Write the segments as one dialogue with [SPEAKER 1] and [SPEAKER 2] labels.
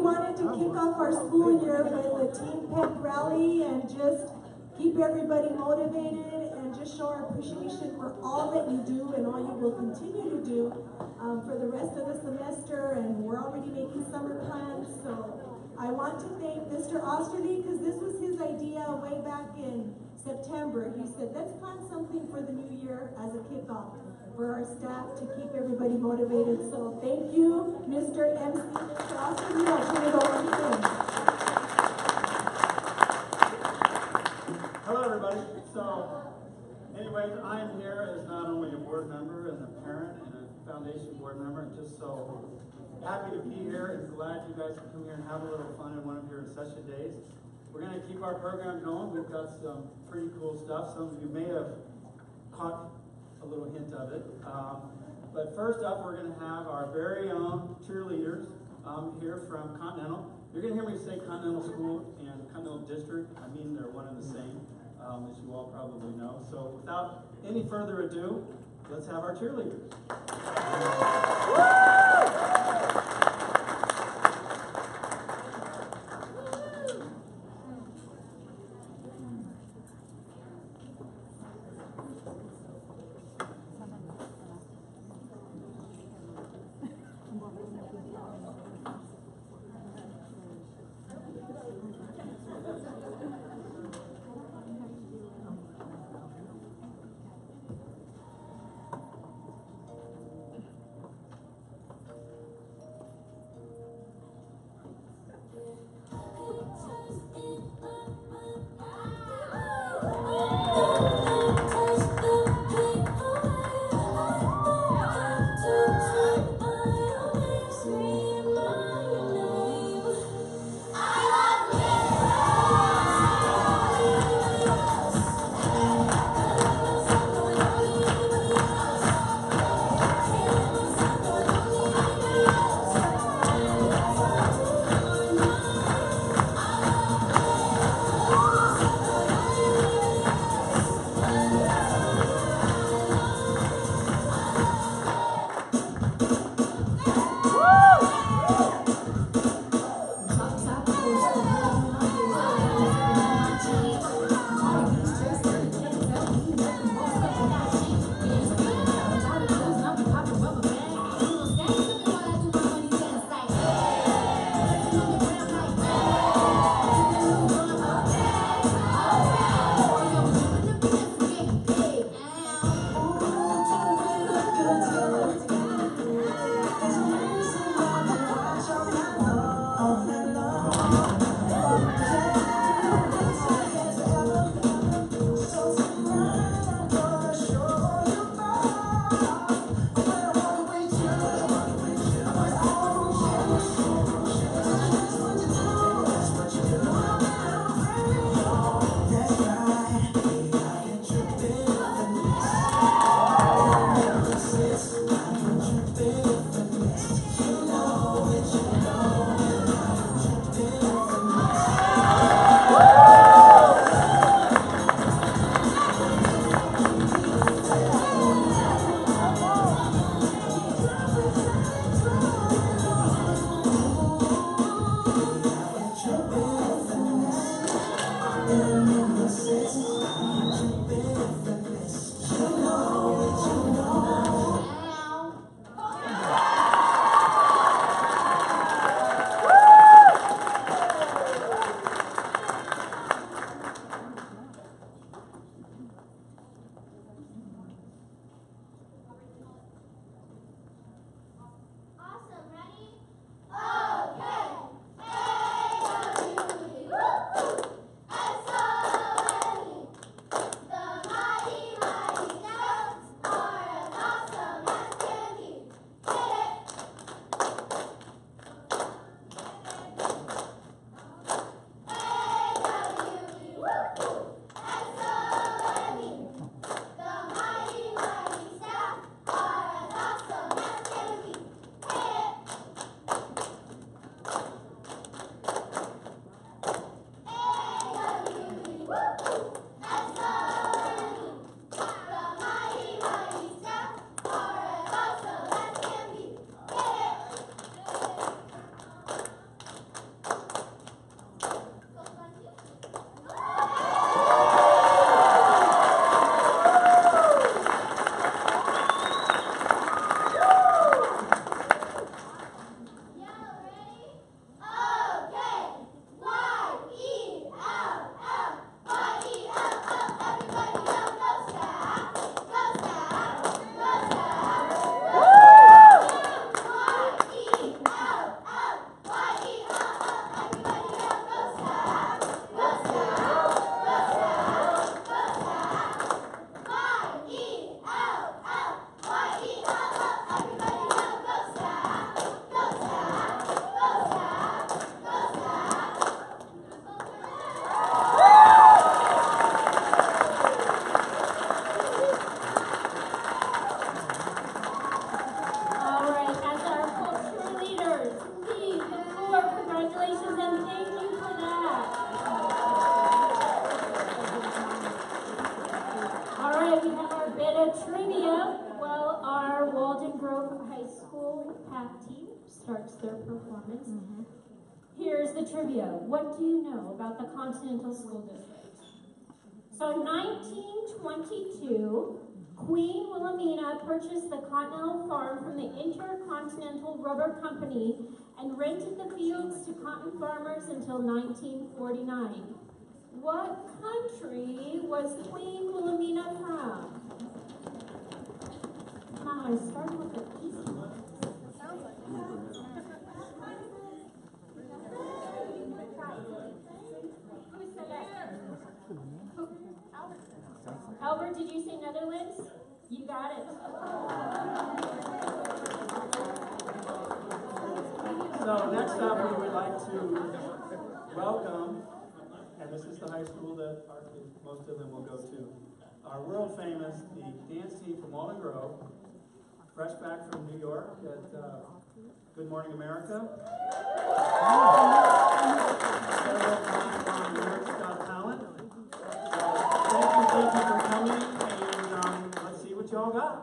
[SPEAKER 1] wanted to kick off our school year with a team pep rally and just keep everybody motivated and just show our appreciation for all that you do and all you will continue to do for the rest of the semester. And we're already making summer plans, so I want to thank Mr. Osterly because this was his idea way back in September. He said, let's plan something for the new year as a kickoff for our staff to keep everybody motivated. So thank you, Mr. MC, Mr. Osterly. I'll turn it over to him.
[SPEAKER 2] Hello, everybody. So, anyways, I am here as not only a board member and a parent and a foundation board member, and just so happy to be here and glad you guys can come here and have a little fun in one of your session days. We're going to keep our program going. We've got some pretty cool stuff. Some of you may have caught a little hint of it. But first up, we're going to have our very own cheerleaders here from Continental. You're going to hear me say Continental School and Continental District. I mean, they're one and the same, as you all probably know. So without any further ado, let's have our cheerleaders.
[SPEAKER 3] that team starts their performance. Here's the trivia. What do you know about the Continental School District? So in 1922, Queen Wilhelmina purchased the Continental Farm from the Intercontinental Rubber Company and rented the fields to cotton farmers until 1949. What country was Queen Wilhelmina from? Come on, I started with the easy one. Who said that? Albert, did you say Netherlands? You got it.
[SPEAKER 2] So next up, we would like to welcome, and this is the high school that most of them will go to, our world famous, the dance team from Walnut Grove, fresh back from New York at Good Morning America. Several times on America's Got Talent. So thank you for coming, and let's see what y'all got.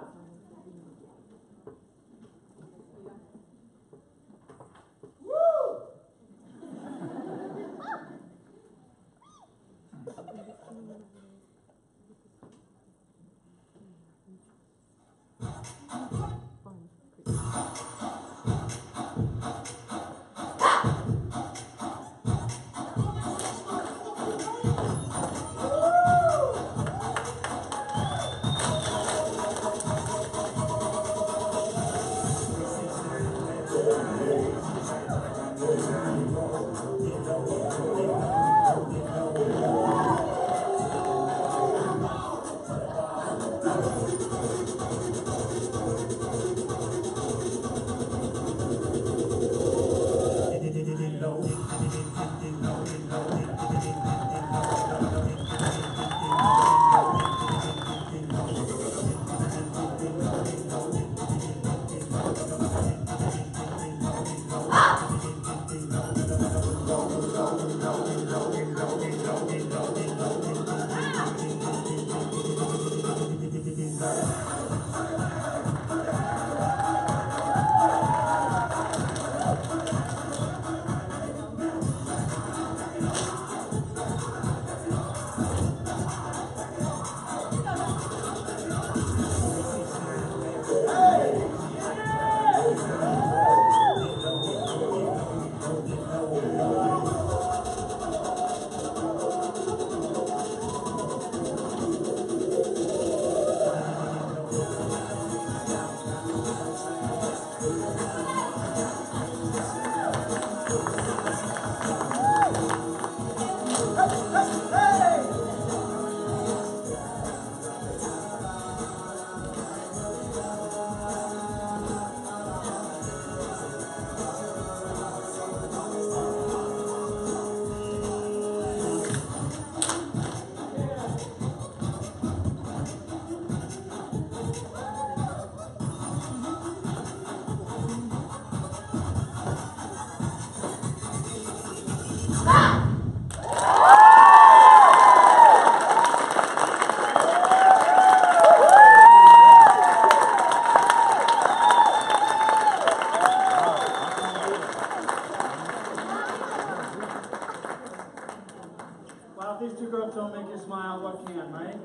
[SPEAKER 2] Don't make you smile, what can, right?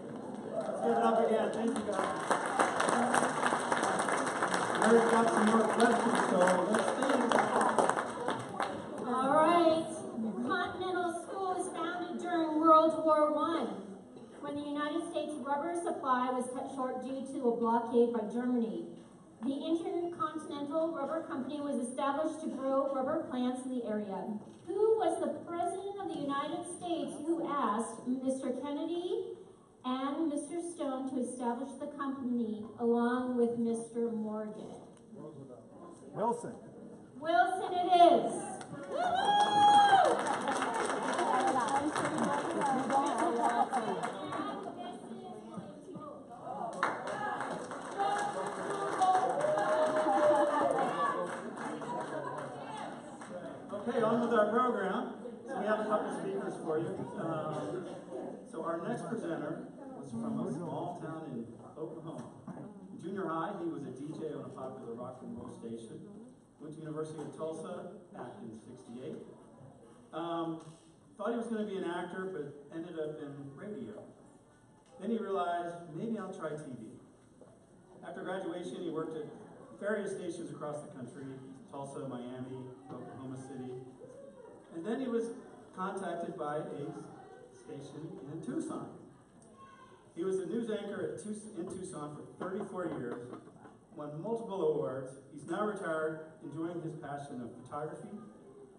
[SPEAKER 2] Let's give it up again. Thank you, guys. We've got some more questions, so let's see.
[SPEAKER 3] All right. Continental School was founded during World War I, when the United States rubber supply was cut short due to a blockade by Germany. The Intercontinental Rubber Company was established to grow rubber plants in the area. Who was the President of the United States who asked Mr. Kennedy and Mr. Stone to establish the company along with Mr. Morgan?
[SPEAKER 4] Wilson.
[SPEAKER 3] Wilson it is.
[SPEAKER 2] Okay, on with our program. So we have a couple speakers for you. So our next presenter was from a small town in Oklahoma. Junior high, he was a DJ on a popular rock and roll station. Went to University of Tulsa back in '68. Thought he was going to be an actor, but ended up in radio. Then he realized, maybe I'll try TV. After graduation, he worked at various stations across the country, Tulsa, Miami, Oklahoma City. And then he was contacted by a station in Tucson. He was a news anchor in Tucson for 34 years, won multiple awards. He's now retired, enjoying his passion of photography,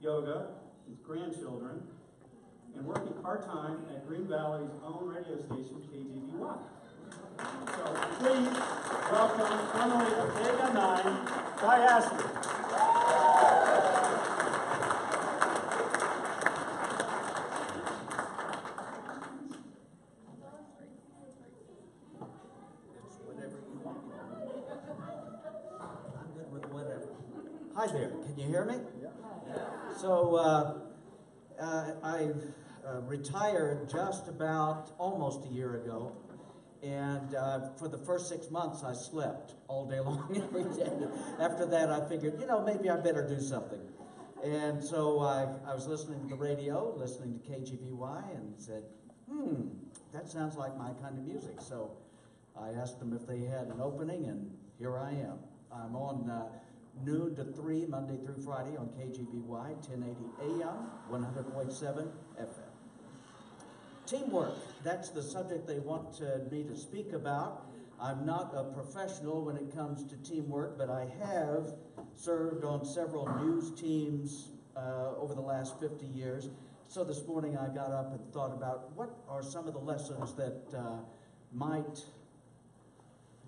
[SPEAKER 2] yoga, his grandchildren, and working part-time at Green Valley's own radio station, KGBY. So please welcome, formally Omega 9, Guy Ashley.
[SPEAKER 5] Hi there, can you hear me? Yeah. So I retired just about almost a year ago, and for the first 6 months I slept all day long every day. After that I figured, maybe I better do something. And so I was listening to the radio, listening to KGBY, and said, that sounds like my kind of music. So I asked them if they had an opening, and here I am. I'm on noon to 3, Monday through Friday on KGBY, 1080 AM, 100.7 FM. Teamwork, that's the subject they want me to speak about. I'm not a professional when it comes to teamwork, but I have served on several news teams over the last 50 years. So this morning I got up and thought about what are some of the lessons that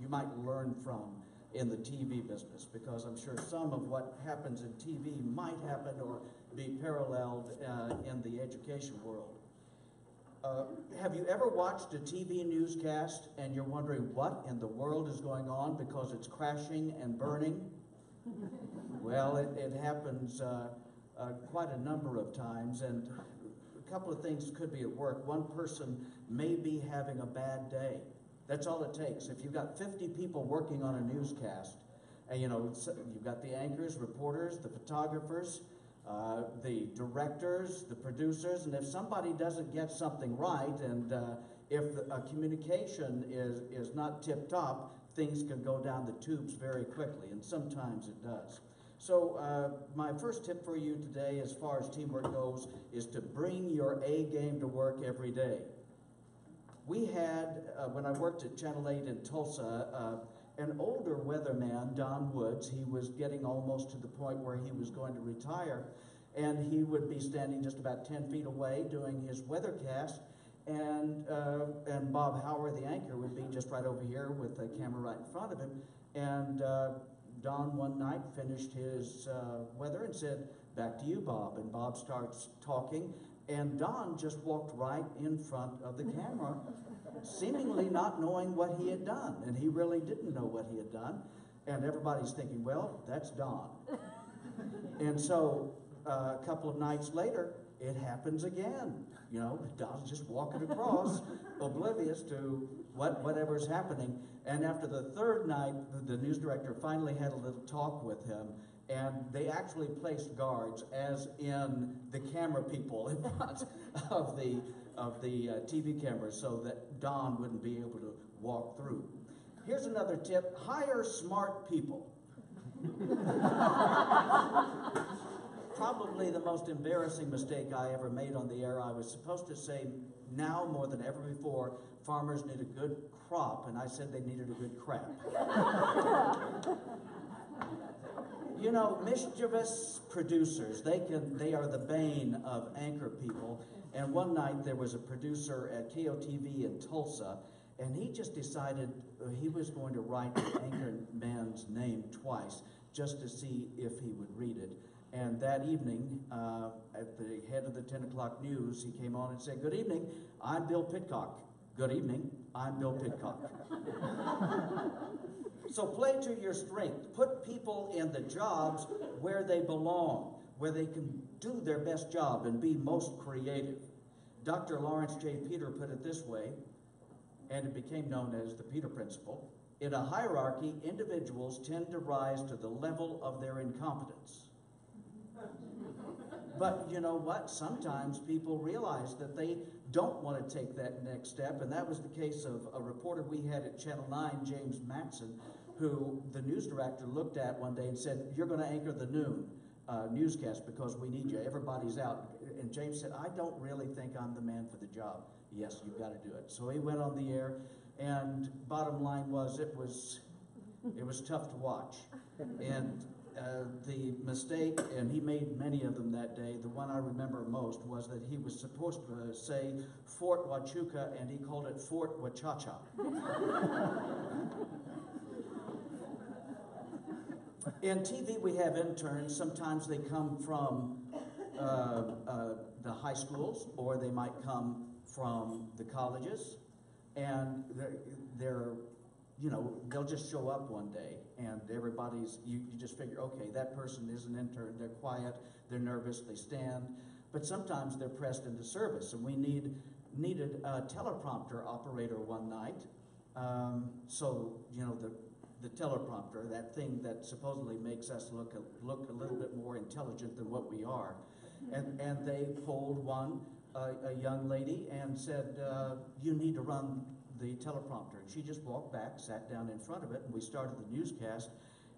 [SPEAKER 5] you might learn from in the TV business, because I'm sure some of what happens in TV might happen or be paralleled in the education world. Have you ever watched a TV newscast and you're wondering what in the world is going on because it's crashing and burning? Well, it happens quite a number of times, and a couple of things could be at work. One person may be having a bad day. That's all it takes. If you've got 50 people working on a newscast, and you've got the anchors, reporters, the photographers, the directors, the producers, and if somebody doesn't get something right, and if a communication is not tip-top, things can go down the tubes very quickly, and sometimes it does. So my first tip for you today, as far as teamwork goes, is to bring your A game to work every day. We had, when I worked at Channel 8 in Tulsa, an older weatherman, Don Woods. He was getting almost to the point where he was going to retire, and he would be standing just about 10 feet away doing his weathercast, and Bob Howard, the anchor, would be just right over here with the camera right in front of him. And Don one night finished his weather and said, "Back to you, Bob." And Bob starts talking, and Don just walked right in front of the camera, seemingly not knowing what he had done. And he really didn't know what he had done. And everybody's thinking, well, that's Don. And so a couple of nights later, it happens again. Don's just walking across, oblivious to whatever's happening. And after the third night, the news director finally had a little talk with him, and they actually placed guards, as in the camera people in front of the TV cameras, so that Don wouldn't be able to walk through. Here's another tip: hire smart people. Probably the most embarrassing mistake I ever made on the air. I was supposed to say, now more than ever before, farmers need a good crop, and I said they needed a good crap. Mischievous producers, they are the bane of anchor people. And one night there was a producer at KOTV in Tulsa, and he just decided he was going to write the anchor man's name twice just to see if he would read it. And that evening, at the head of the 10 o'clock news, he came on and said, "Good evening, I'm Bill Pitcock." "Good evening, I'm Bill Pitcock." So play to your strength. Put people in the jobs where they belong, where they can do their best job and be most creative. Dr. Lawrence J. Peter put it this way, and it became known as the Peter Principle. In a hierarchy, individuals tend to rise to the level of their incompetence. But you know what? Sometimes people realize that they don't want to take that next step, and that was the case of a reporter we had at Channel 9, James Matson, who the news director looked at one day and said, "You're going to anchor the noon newscast because we need you. Everybody's out." And James said, "I don't really think I'm the man for the job." "Yes, you've got to do it." So he went on the air, and bottom line was it was tough to watch. And the mistake, and he made many of them that day, the one I remember most was that he was supposed to say Fort Huachuca, and he called it Fort Wachacha. In TV, we have interns. Sometimes they come from the high schools, or they might come from the colleges, and they're you know, they'll just show up one day, and everybody's, you just figure, okay, that person is an intern, they're quiet, they're nervous, they stand, but sometimes they're pressed into service, and we needed a teleprompter operator one night. So, you know, the teleprompter, that thing that supposedly makes us look a little bit more intelligent than what we are, and they polled a young lady and said, "You need to run the teleprompter." And she just walked back, sat down in front of it, and we started the newscast.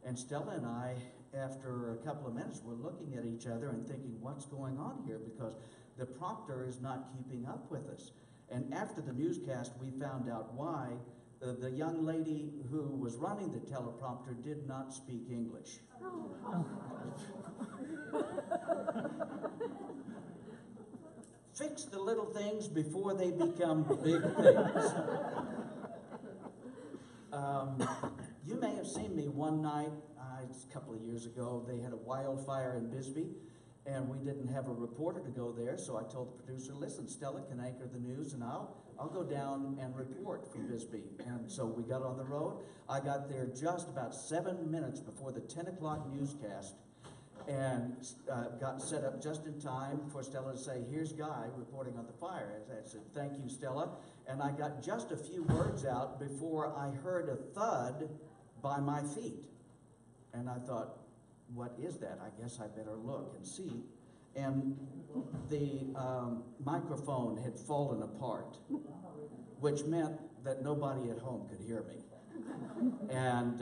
[SPEAKER 5] And Stella and I, after a couple of minutes, were looking at each other and thinking, what's going on here? Because the prompter is not keeping up with us. And after the newscast, we found out why. The young lady who was running the teleprompter did not speak English. Fix the little things before they become big things. You may have seen me one night, a couple of years ago. They had a wildfire in Bisbee, and we didn't have a reporter to go there, so I told the producer, "Listen, Stella can anchor the news, and I'll go down and report from Bisbee." And so we got on the road. I got there just about 7 minutes before the 10 o'clock newscast, and got set up just in time for Stella to say, "Here's Guy reporting on the fire." I said, "Thank you, Stella." And I got just a few words out before I heard a thud by my feet. And I thought, what is that? I guess I better look and see. And the microphone had fallen apart, which meant that nobody at home could hear me. And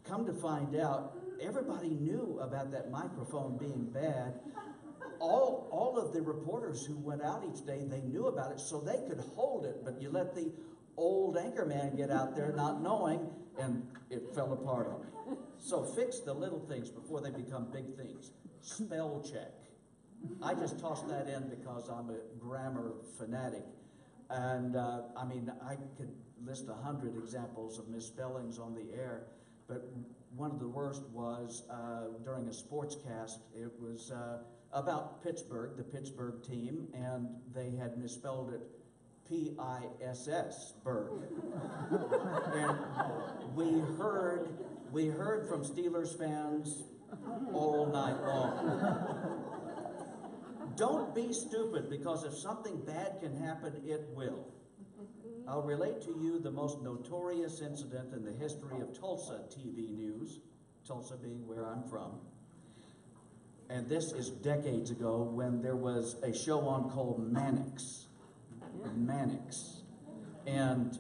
[SPEAKER 5] come to find out, everybody knew about that microphone being bad. All of the reporters who went out each day, they knew about it, so they could hold it. But you let the old anchor man get out there not knowing, and it fell apart on me. So fix the little things before they become big things. Spell check. I just tossed that in because I'm a grammar fanatic. And I mean, I could list 100 examples of misspellings on the air, but one of the worst was during a sportscast. It was about Pittsburgh, the Pittsburgh team, and they had misspelled it P-I-S-S, Berg. And we heard from Steelers fans all night long. Don't be stupid, because if something bad can happen, it will. I'll relate to you the most notorious incident in the history of Tulsa TV news, Tulsa being where I'm from. And this is decades ago, when there was a show on called Mannix. Mannix. And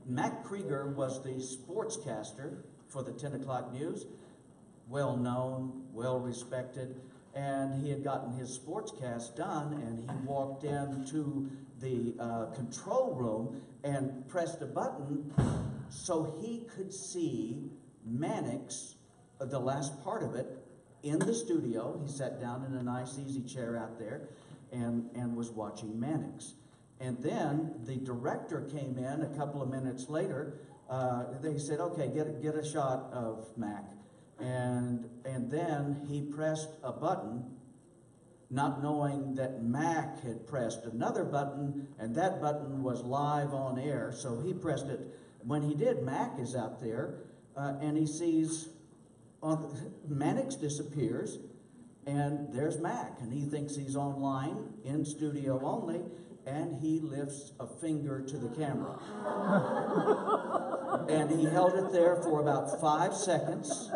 [SPEAKER 5] Mac Krieger was the sportscaster for the 10 o'clock news, well known, well respected, and he had gotten his sportscast done, and he walked into the control room and pressed a button so he could see Mannix, the last part of it, in the studio. He sat down in a nice easy chair out there and was watching Mannix. And then the director came in a couple of minutes later. They said, "Okay, get a shot of Mac." And then he pressed a button, not knowing that Mac had pressed another button, and that button was live on air, so he pressed it. When he did, Mac is out there, and he sees Mannix disappears, and there's Mac, and he thinks he's online, in studio only, and he lifts a finger to the camera. And he held it there for about 5 seconds.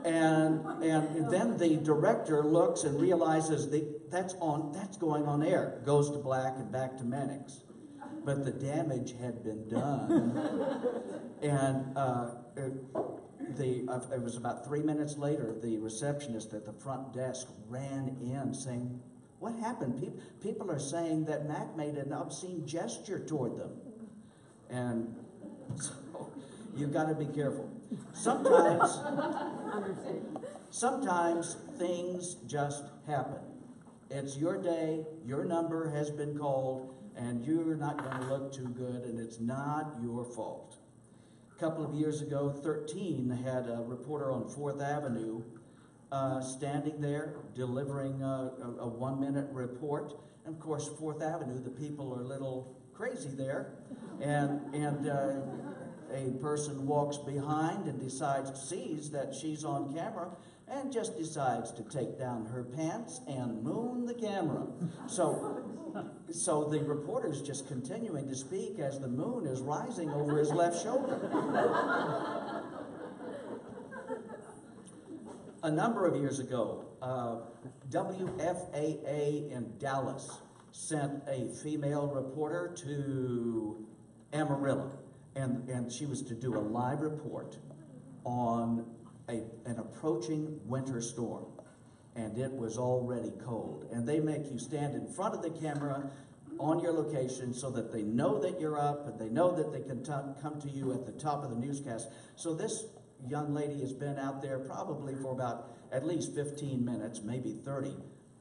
[SPEAKER 5] And then the director looks and realizes that's going on air. Goes to black and back to Mannix. But the damage had been done. And it was about 3 minutes later, the receptionist at the front desk ran in saying, "What happened? People are saying that Mac made an obscene gesture toward them." And so you've got to be careful. Sometimes things just happen. It's your day, your number has been called, and you're not going to look too good, and it's not your fault. A couple of years ago, 13 had a reporter on 4th Avenue standing there delivering a 1-minute report. And of course, 4th Avenue, the people are a little crazy there. And a person walks behind and sees that she's on camera, and just decides to take down her pants and moon the camera. So the reporter's just continuing to speak as the moon is rising over his left shoulder. A number of years ago, WFAA in Dallas sent a female reporter to Amarillo, and she was to do a live report on an approaching winter storm, and it was already cold. And they make you stand in front of the camera on your location so that they know that you're up, and they know that they can come to you at the top of the newscast. So this young lady has been out there probably for about at least 15 minutes, maybe 30.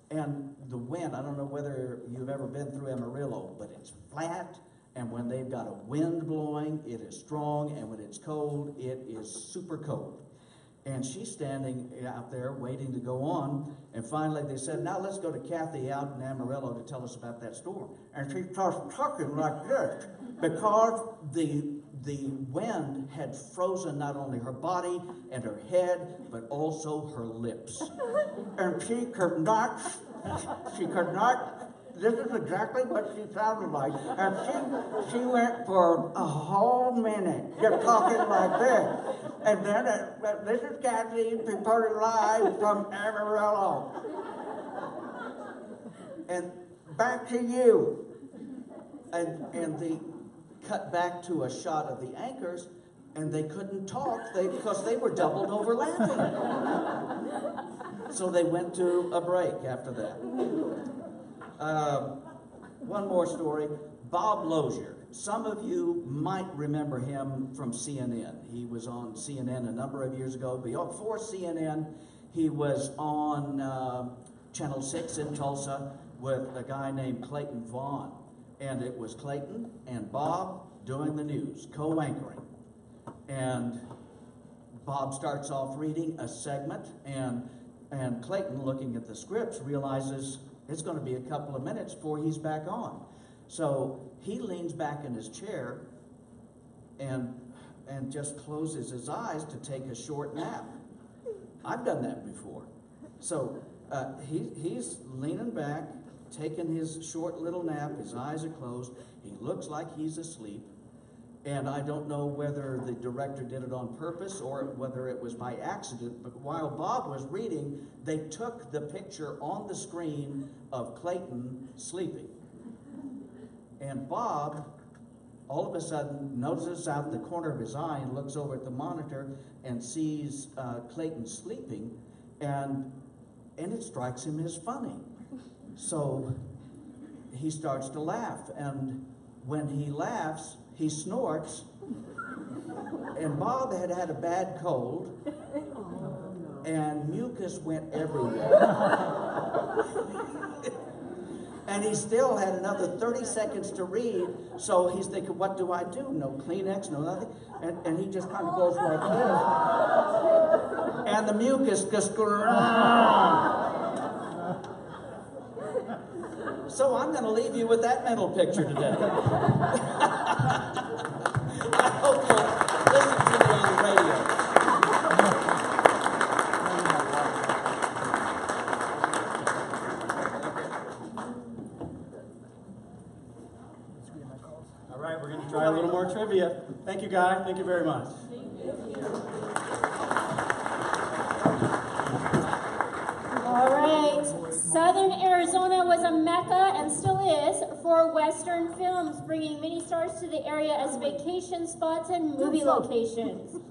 [SPEAKER 5] And the wind, I don't know whether you've ever been through Amarillo, but it's flat, and when they've got a wind blowing, it is strong, and when it's cold, it is super cold. And she's standing out there waiting to go on, and finally they said, "Now let's go to Kathy out in Amarillo to tell us about that storm." And she starts talking like this because the wind had frozen not only her body and her head, but also her lips. And she could not, this is exactly what she sounded like. And she went for a whole minute just talking like this. And then, this is Kathy reporting live from Amarillo. And back to you. And the cut back to a shot of the anchors, and they couldn't talk because they were doubled over laughing. So they went to a break after that. One more story. Bob Lozier. Some of you might remember him from CNN. He was on CNN a number of years ago. Before CNN, he was on Channel 6 in Tulsa with a guy named Clayton Vaughn. And it was Clayton and Bob doing the news, co-anchoring. And Bob starts off reading a segment, and Clayton, looking at the scripts, realizes it's going to be a couple of minutes before he's back on. So he leans back in his chair and just closes his eyes to take a short nap. I've done that before. So he's leaning back, taking his short little nap. His eyes are closed. He looks like he's asleep. And I don't know whether the director did it on purpose or whether it was by accident, but while Bob was reading, they took the picture on the screen of Clayton sleeping. And Bob, all of a sudden, notices out the corner of his eye and looks over at the monitor and sees Clayton sleeping, and it strikes him as funny. So he starts to laugh, and when he laughs, he snorts, and Bob had had a bad cold, and mucus went everywhere. And he still had another 30 seconds to read, so he's thinking, what do I do? No Kleenex, no nothing. And he just kind of goes like this. And the mucus just goes around. So I'm going to leave you with that mental picture today. I hope you'll listen to me on the radio.
[SPEAKER 2] we're going to try a little more trivia. Thank you, Guy. Thank you very much.
[SPEAKER 3] All right. Southern Arizona was a mecca and still is for Western films, bringing many stars to the area as vacation spots and movie locations.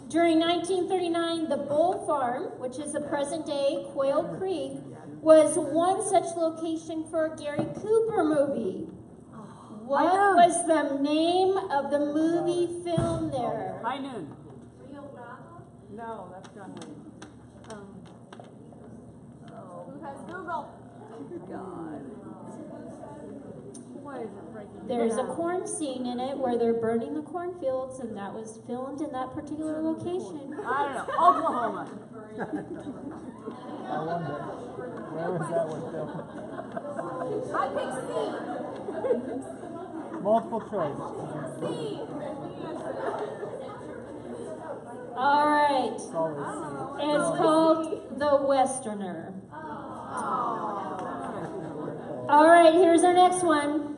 [SPEAKER 3] During 1939, the Bull Farm, which is the present-day Quail Creek, was one such location for a Gary Cooper movie. What was the name of the movie filmed there?
[SPEAKER 6] High Noon. No, that's John Wayne.
[SPEAKER 7] Who has Google?
[SPEAKER 6] God. What is it right
[SPEAKER 3] There's a corn scene in it where they're burning the cornfields, and that was filmed in that particular location.
[SPEAKER 6] I don't know. Oklahoma.
[SPEAKER 4] I wonder, where was that one filmed?
[SPEAKER 7] I picked C.
[SPEAKER 4] Multiple choice.
[SPEAKER 7] C.
[SPEAKER 3] All right.
[SPEAKER 4] It's always
[SPEAKER 3] It's called The Westerner. All right, here's our next one.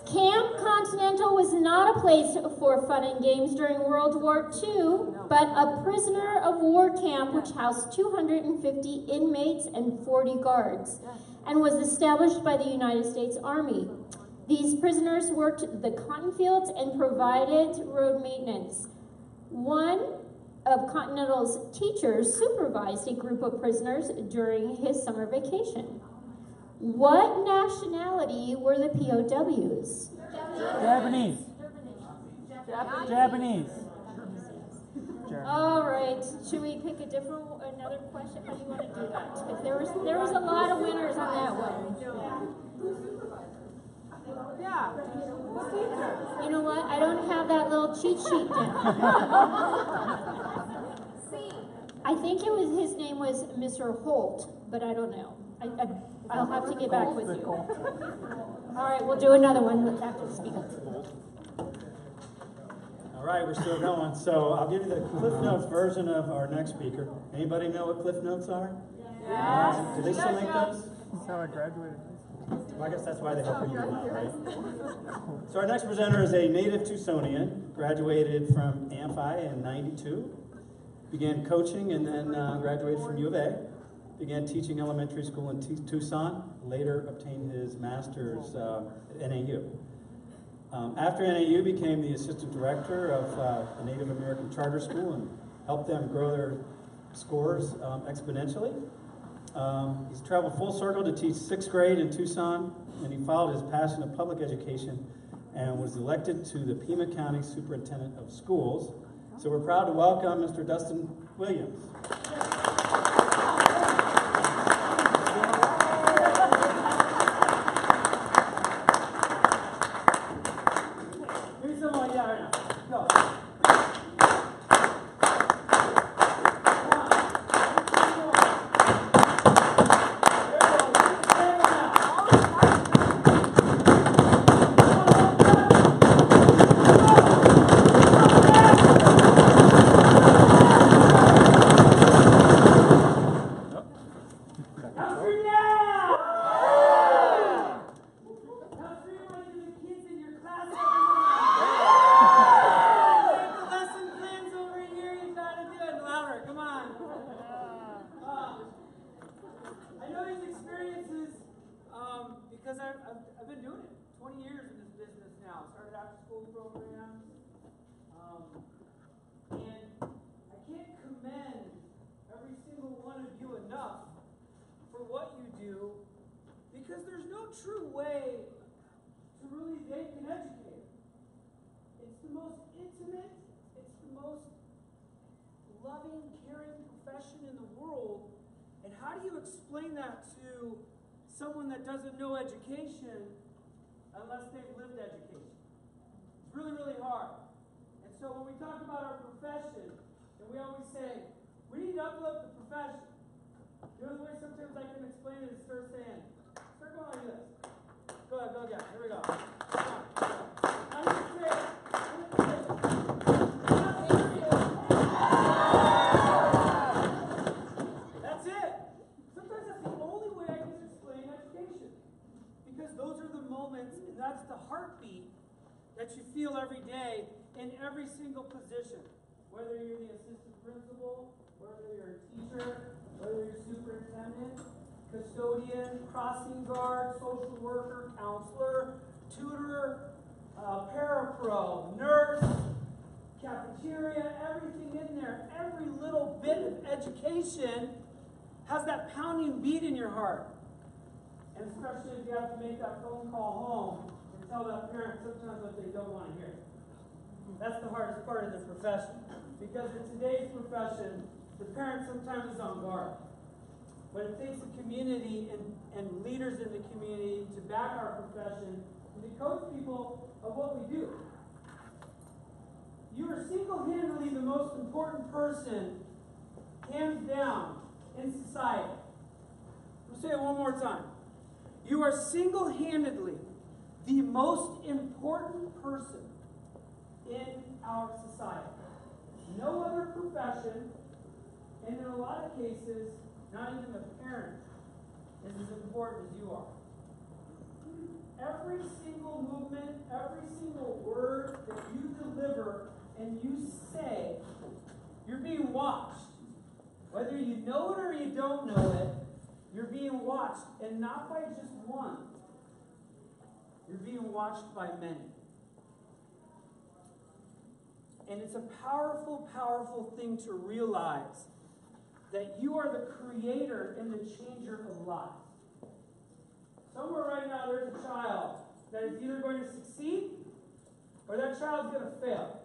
[SPEAKER 3] Camp Continental was not a place for fun and games during World War II, but a prisoner of war camp which housed 250 inmates and 40 guards, and was established by the United States Army. These prisoners worked the cotton fields and provided road maintenance. One of Continental's teachers supervised a group of prisoners during his summer vacation. What nationality were the POWs?
[SPEAKER 4] Japanese. Japanese.
[SPEAKER 3] All right, should we pick another question? How do you want to do that? Because there was a lot of winners on that one.
[SPEAKER 6] Yeah.
[SPEAKER 3] You know what? I don't have that little cheat sheet down. I think his name was Mr. Holt, but I don't know. I'll have to get back with you. All right, we'll do another one after the speaker.
[SPEAKER 2] All right, we're still going. So I'll give you the Cliff Notes version of our next speaker. Anybody know what Cliff Notes are?
[SPEAKER 6] Yes.
[SPEAKER 2] Do they still make those?
[SPEAKER 4] That's how I graduated.
[SPEAKER 2] Well, I guess that's why they help you out, right? So our next presenter is a native Tucsonian, graduated from Amphi in '92, began coaching and then graduated from U of A, began teaching elementary school in Tucson, later obtained his master's at NAU. After NAU, became the assistant director of a Native American charter school and helped them grow their scores exponentially. He's traveled full circle to teach 6th grade in Tucson, and he followed his passion of public education and was elected to the Pima County Superintendent of Schools. So we're proud to welcome Mr. Dustin Williams.
[SPEAKER 6] Because I've been doing it 20 years in this business now. Started after school programs. And I can't commend every single one of you enough for what you do, because there's no true way to really date an educator. It's the most intimate, it's the most loving, caring profession in the world. And how do you explain that to someone that doesn't know education unless they've lived education? It's really, really hard. And so when we talk about our profession, and we always say, we need to uplift the profession. The only way sometimes I can explain it is start going like this. Go ahead, go again. Here we go. Come on. How do you say it? That's it. Sometimes that's the only way I can explain education. Because those are the moments, and that's the heartbeat that you feel every day in every single position. Whether you're the assistant principal, whether you're a teacher, whether you're superintendent, custodian, crossing guard, social worker, counselor, tutor, parapro, nurse, cafeteria, everything in there, every little bit of education has that pounding beat in your heart. And especially if you have to make that phone call home and tell that parent sometimes what they don't want to hear. That's the hardest part of this profession. Because in today's profession, the parent sometimes is on guard. But it takes a community and leaders in the community to back our profession and to coach people of what we do. You are single-handedly the most important person, hands down, in society. I'll say it one more time. You are single-handedly the most important person in our society. No other profession, and in a lot of cases, not even the parent is as important as you are. Every single movement, every single word that you deliver and you say, you're being watched. Whether you know it or you don't know it, you're being watched, and not by just one. You're being watched by many. And it's a powerful, powerful thing to realize that you are the creator and the changer of lives. Somewhere right now there's a child that is either going to succeed or that child's going to fail.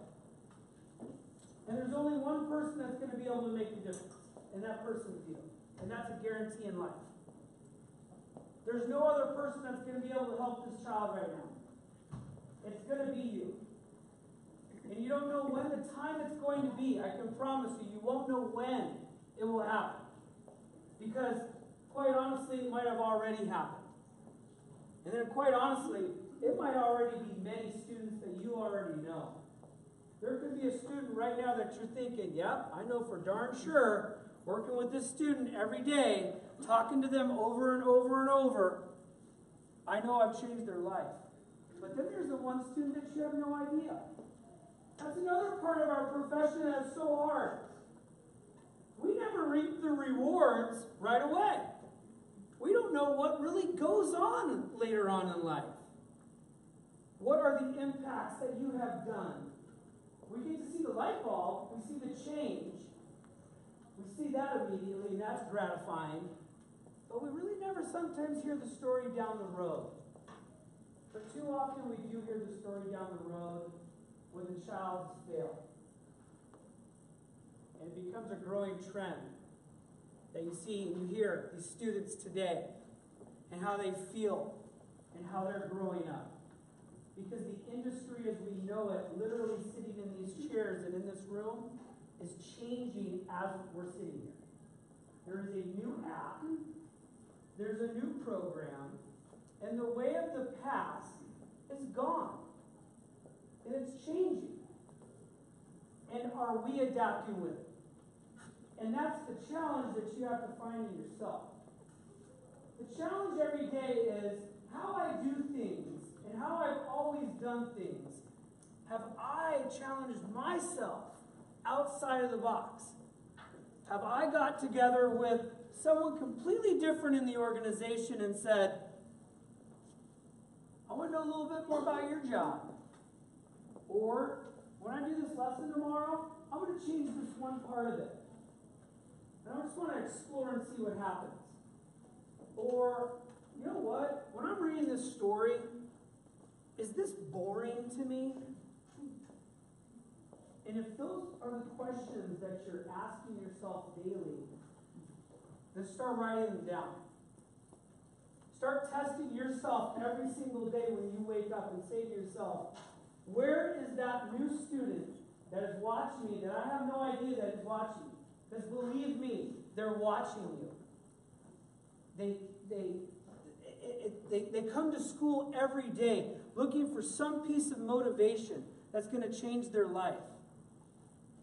[SPEAKER 6] And there's only one person that's going to be able to make the difference, and that person's you. And that's a guarantee in life. There's no other person that's going to be able to help this child right now. It's going to be you. And you don't know when the time it's going to be. I can promise you, you won't know when it will happen. Because, quite honestly, it might have already happened. And then, quite honestly, it might already be many students that you already know. There could be a student right now that you're thinking, yep, I know for darn sure, working with this student every day, talking to them over and over and over, I know I've changed their life. But then there's the one student that you have no idea. That's another part of our profession that's so hard. We never reap the rewards right away. We don't know what really goes on later on in life. What are the impacts that you have done? We get to see the light bulb, we see the change, we see that immediately, and that's gratifying. But we really never sometimes hear the story down the road. But too often we do hear the story down the road when the child has failed. And it becomes a growing trend that you see and you hear these students today and how they feel and how they're growing up. Because the industry as we know it, literally sitting in these chairs and in this room, is changing as we're sitting here. There is a new app, there's a new program, and the way of the past is gone. And it's changing. And are we adapting with it? And that's the challenge that you have to find in yourself. The challenge every day is how I do things and how I've always done things. Have I challenged myself outside of the box? Have I got together with someone completely different in the organization and said, I want to know a little bit more about your job. Or, when I do this lesson tomorrow, I'm going to change this one part of it. And I just want to explore and see what happens. Or, you know what? When I'm reading this story, is this boring to me? And if those are the questions that you're asking yourself daily, then start writing them down. Start testing yourself every single day when you wake up and say to yourself, where is that new student that is watching me that I have no idea that is watching? Because believe me, they're watching you. They come to school every day looking for some piece of motivation that's going to change their life.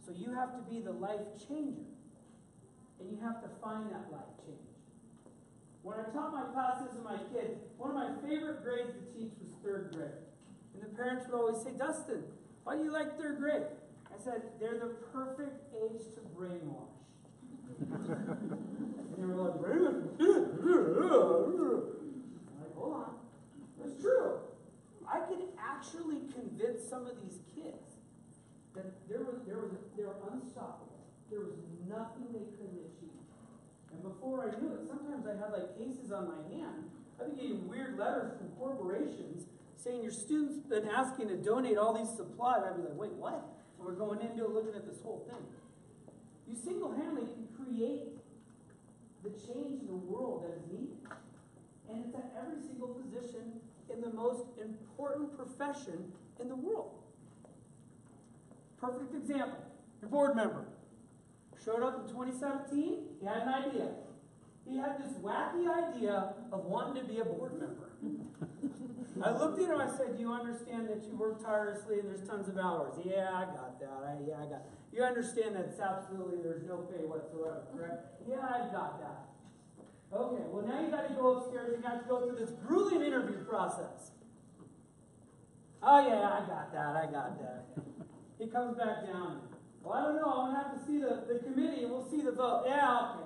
[SPEAKER 6] So you have to be the life changer. And you have to find that life change. When I taught my classes and my kids, one of my favorite grades to teach was 3rd grade. And the parents would always say, Dustin, why do you like third grade? I said, they're the perfect age to brainwash. And they were like, I'm like, hold on. It's true. I could actually convince some of these kids that they were unstoppable. There was nothing they couldn't achieve. And before I knew it, sometimes I had like cases on my hand. I'd be getting weird letters from corporations saying your student's been asking to donate all these supplies. I'd be like, wait, what? And we're going into it looking at this whole thing. You single-handedly can create the change in the world that is needed. And it's at every single position in the most important profession in the world. Perfect example. Your board member showed up in 2017. He had an idea. He had this wacky idea of wanting to be a board member. I looked at him, I said, do you understand that you work tirelessly and there's tons of hours? Yeah, I got that. I got it. You understand that it's absolutely, there's no pay whatsoever, correct? Yeah, I got that. Okay, well now you got to go upstairs, you got to go through this grueling interview process. Oh yeah, I got that. He comes back down. Well, I don't know, I'm going to have to see the committee and we'll see the vote. Yeah,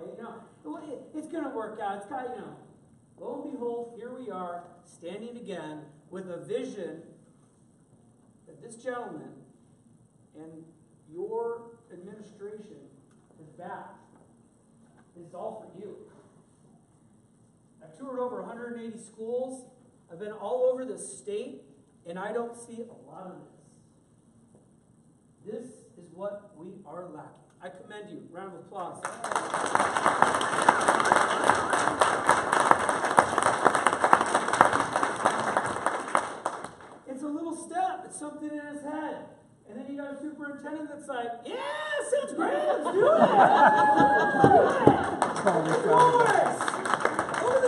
[SPEAKER 6] okay, it's going to work out. It's got, Lo and behold, here we are, standing again with a vision that this gentleman and your administration has backed. It's all for you. I've toured over 180 schools. I've been all over the state, and I don't see a lot of this. This is what we are lacking. I commend you. Round of applause. It's a little step. It's something in his head. And then you got a superintendent that's like, yeah, sounds great. Let's do it. Open the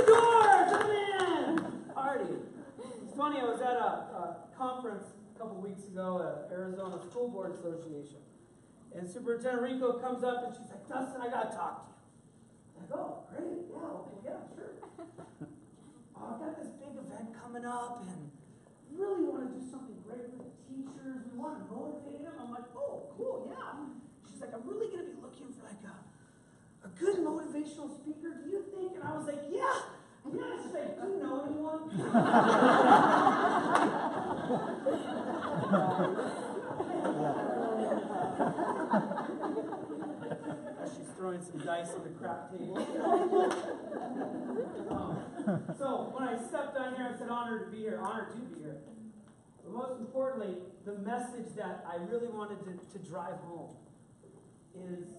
[SPEAKER 6] doors. Come in. Party. It's funny. I was at a conference a couple weeks ago at Arizona School Board Association. And Superintendent Rico comes up and she's like, Dustin, I got to talk to you. I'm like, oh, great. Yeah, sure. I've got this big event coming up and really want to do something great for the teachers. We want to motivate them. I'm like, oh, cool, yeah. She's like, I'm really going to be looking for like a good motivational speaker. Do you think? And I was like, yeah. She's like, do you know anyone? She's throwing some dice on the crap table. So when I stepped on here, I said, honored to be here. But most importantly, the message that I really wanted to drive home is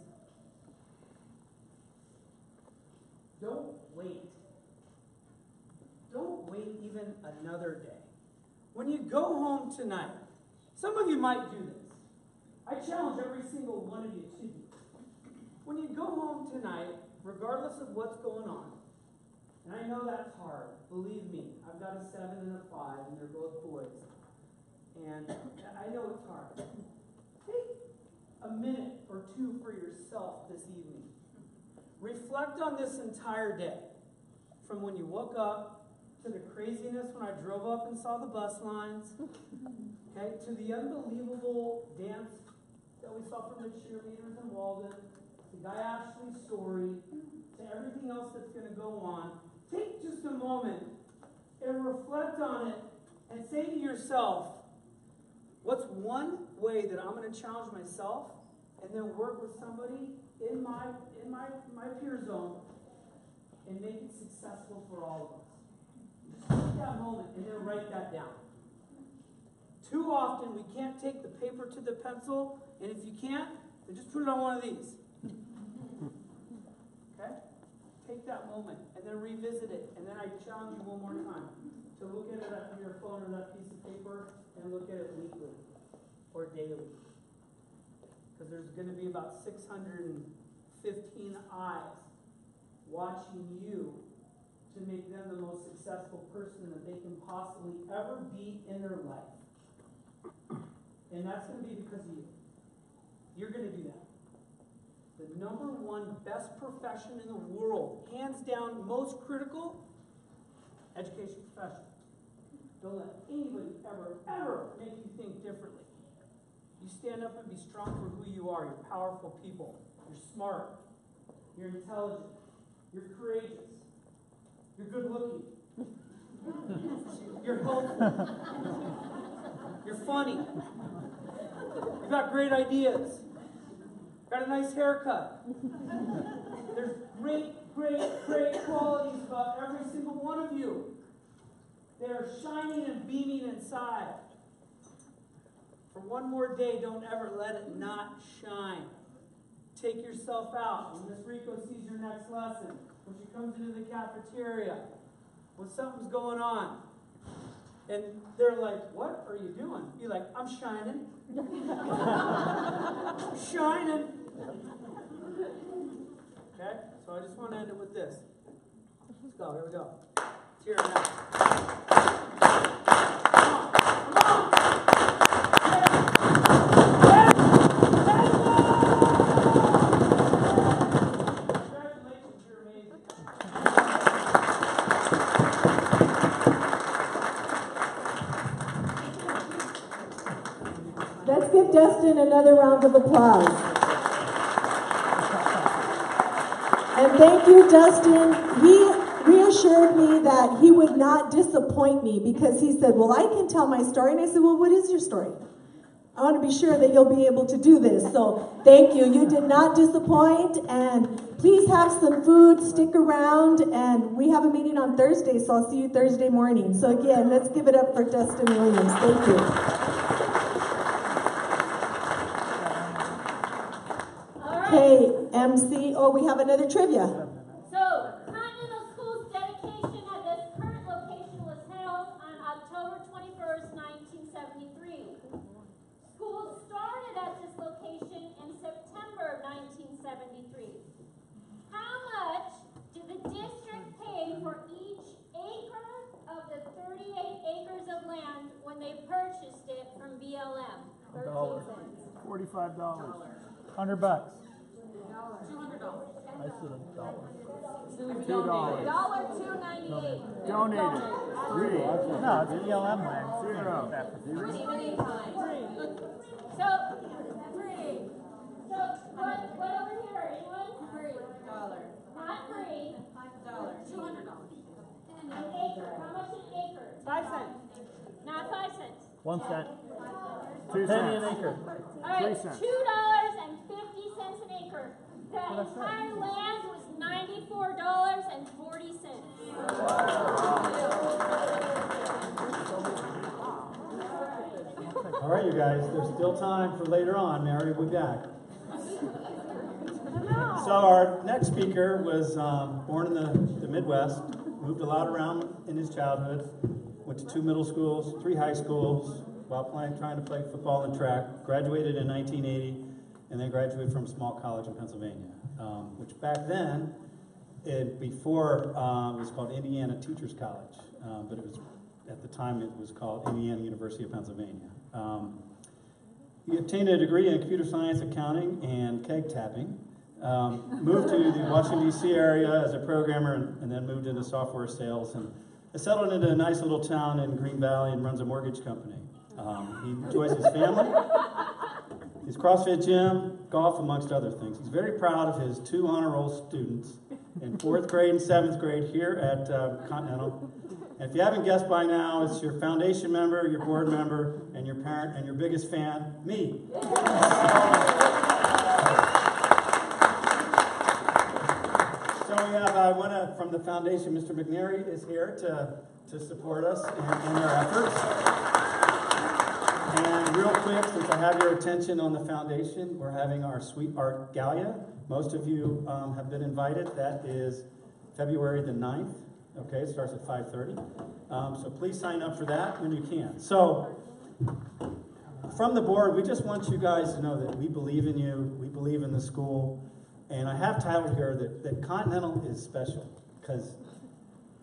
[SPEAKER 6] don't wait. Don't wait even another day. When you go home tonight, some of you might do this. I challenge every single one of you to do this. When you go home tonight, regardless of what's going on, and I know that's hard, believe me, I've got a 7 and a 5, and they're both boys. And I know it's hard. Take a minute or two for yourself this evening. Reflect on this entire day. From when you woke up, to the craziness when I drove up and saw the bus lines, okay, to the unbelievable dance that we saw from the cheerleaders in Walden, to Guy Ashley's story, to everything else that's going to go on. Take just a moment and reflect on it and say to yourself, what's one way that I'm going to challenge myself and then work with somebody in my peer zone and make it successful for all of us? Just take that moment and then write that down. Too often we can't take the paper to the pencil, and if you can't, then just put it on one of these. Okay? Take that moment and then revisit it, and then I challenge you one more time to look at it on your phone or that piece of paper and look at it weekly or daily. Because there's going to be about 615 eyes watching you to make them the most successful person that they can possibly ever be in their life. And that's going to be because of you. You're going to do that. The number one best profession in the world, hands down, most critical, education profession. Don't let anybody ever make you think differently. You stand up and be strong for who you are. You're powerful people. You're smart. You're intelligent. You're courageous. You're good looking. You're helpful. You're funny. You've got great ideas. Got a nice haircut. There's great qualities about every single one of you. They are shining and beaming inside. For one more day, don't ever let it not shine. Take yourself out. When Miss Rico sees your next lesson, when she comes into the cafeteria, when something's going on, and they're like, what are you doing? You're like, I'm shining. I'm shining. Okay? So I just want to end it with this. Let's go. Here we go. Let's hear it now.
[SPEAKER 1] Let's give Dustin another round of applause. And thank you, Dustin. He reassured me that he would not disappoint me because he said, well, I can tell my story. And I said, well, what is your story? I want to be sure that you'll be able to do this. So thank you. You did not disappoint. And please have some food. Stick around. And we have a meeting on Thursday, so I'll see you Thursday morning. So again, let's give it up for Dustin Williams. Thank you. Okay, MC. Oh, we have another trivia.
[SPEAKER 3] So, Continental School's dedication at this current location was held on October 21st, 1973. School started at this location in September of 1973. How much did the district pay for each acre of the 38 acres of land when they purchased it from BLM?
[SPEAKER 4] $1. $45. $100.
[SPEAKER 7] $200.
[SPEAKER 4] I said $1. $2.
[SPEAKER 7] $2.98.
[SPEAKER 4] Donated. Free. No, it's BLM land. Zero.
[SPEAKER 3] So, what over here? Anyone?
[SPEAKER 7] $3.
[SPEAKER 3] Not free.
[SPEAKER 7] $200.
[SPEAKER 3] An acre. How much an acre?
[SPEAKER 6] 5 cents.
[SPEAKER 3] Not 5 cents.
[SPEAKER 4] 1 cent.
[SPEAKER 3] 2
[SPEAKER 4] Penny an acre.
[SPEAKER 3] All right,
[SPEAKER 4] 3 cents.
[SPEAKER 3] $2.50 an acre. The entire land was $94.40.
[SPEAKER 2] All right, you guys, there's still time for later on. Mary will be back. So our next speaker was born in the Midwest, moved a lot around in his childhood, went to 2 middle schools, 3 high schools, while trying to play football and track, graduated in 1980, and then graduated from a small college in Pennsylvania, which back then, before it was called Indiana Teachers College, but it was, at the time it was called Indiana University of Pennsylvania. He obtained a degree in computer science, accounting, and keg tapping. Moved to the Washington, D.C. area as a programmer, and then moved into software sales, and settled into a nice little town in Green Valley and runs a mortgage company. He enjoys his family, his CrossFit gym, golf, amongst other things. He's very proud of his 2 honor roll students in 4th grade and 7th grade here at Continental. And if you haven't guessed by now, it's your foundation member, your board member, and your parent, and your biggest fan, me. So we have one from the foundation, Mr. McNary, is here to support us in our efforts. And real quick, since I have your attention on the foundation, we're having our Sweet Art Gala. Most of you have been invited. That is February the 9th. Okay, it starts at 5:30. So please sign up for that when you can. So from the board, we just want you guys to know that we believe in you. We believe in the school. And I have titled here that Continental is special, because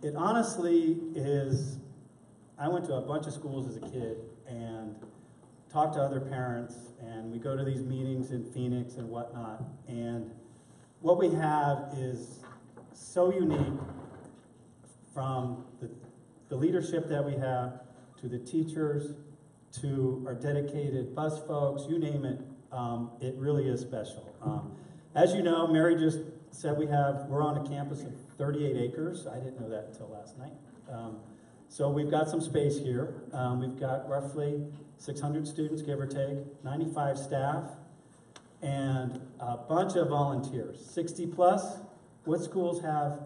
[SPEAKER 2] it honestly is. I went to a bunch of schools as a kid and talked to other parents, and we go to these meetings in Phoenix and whatnot, and what we have is so unique, from the leadership that we have to the teachers, to our dedicated bus folks, you name it, it really is special. As you know, Mary just said we're on a campus of 38 acres. I didn't know that until last night. So we've got some space here. We've got roughly 600 students, give or take, 95 staff, and a bunch of volunteers, 60 plus. What schools have,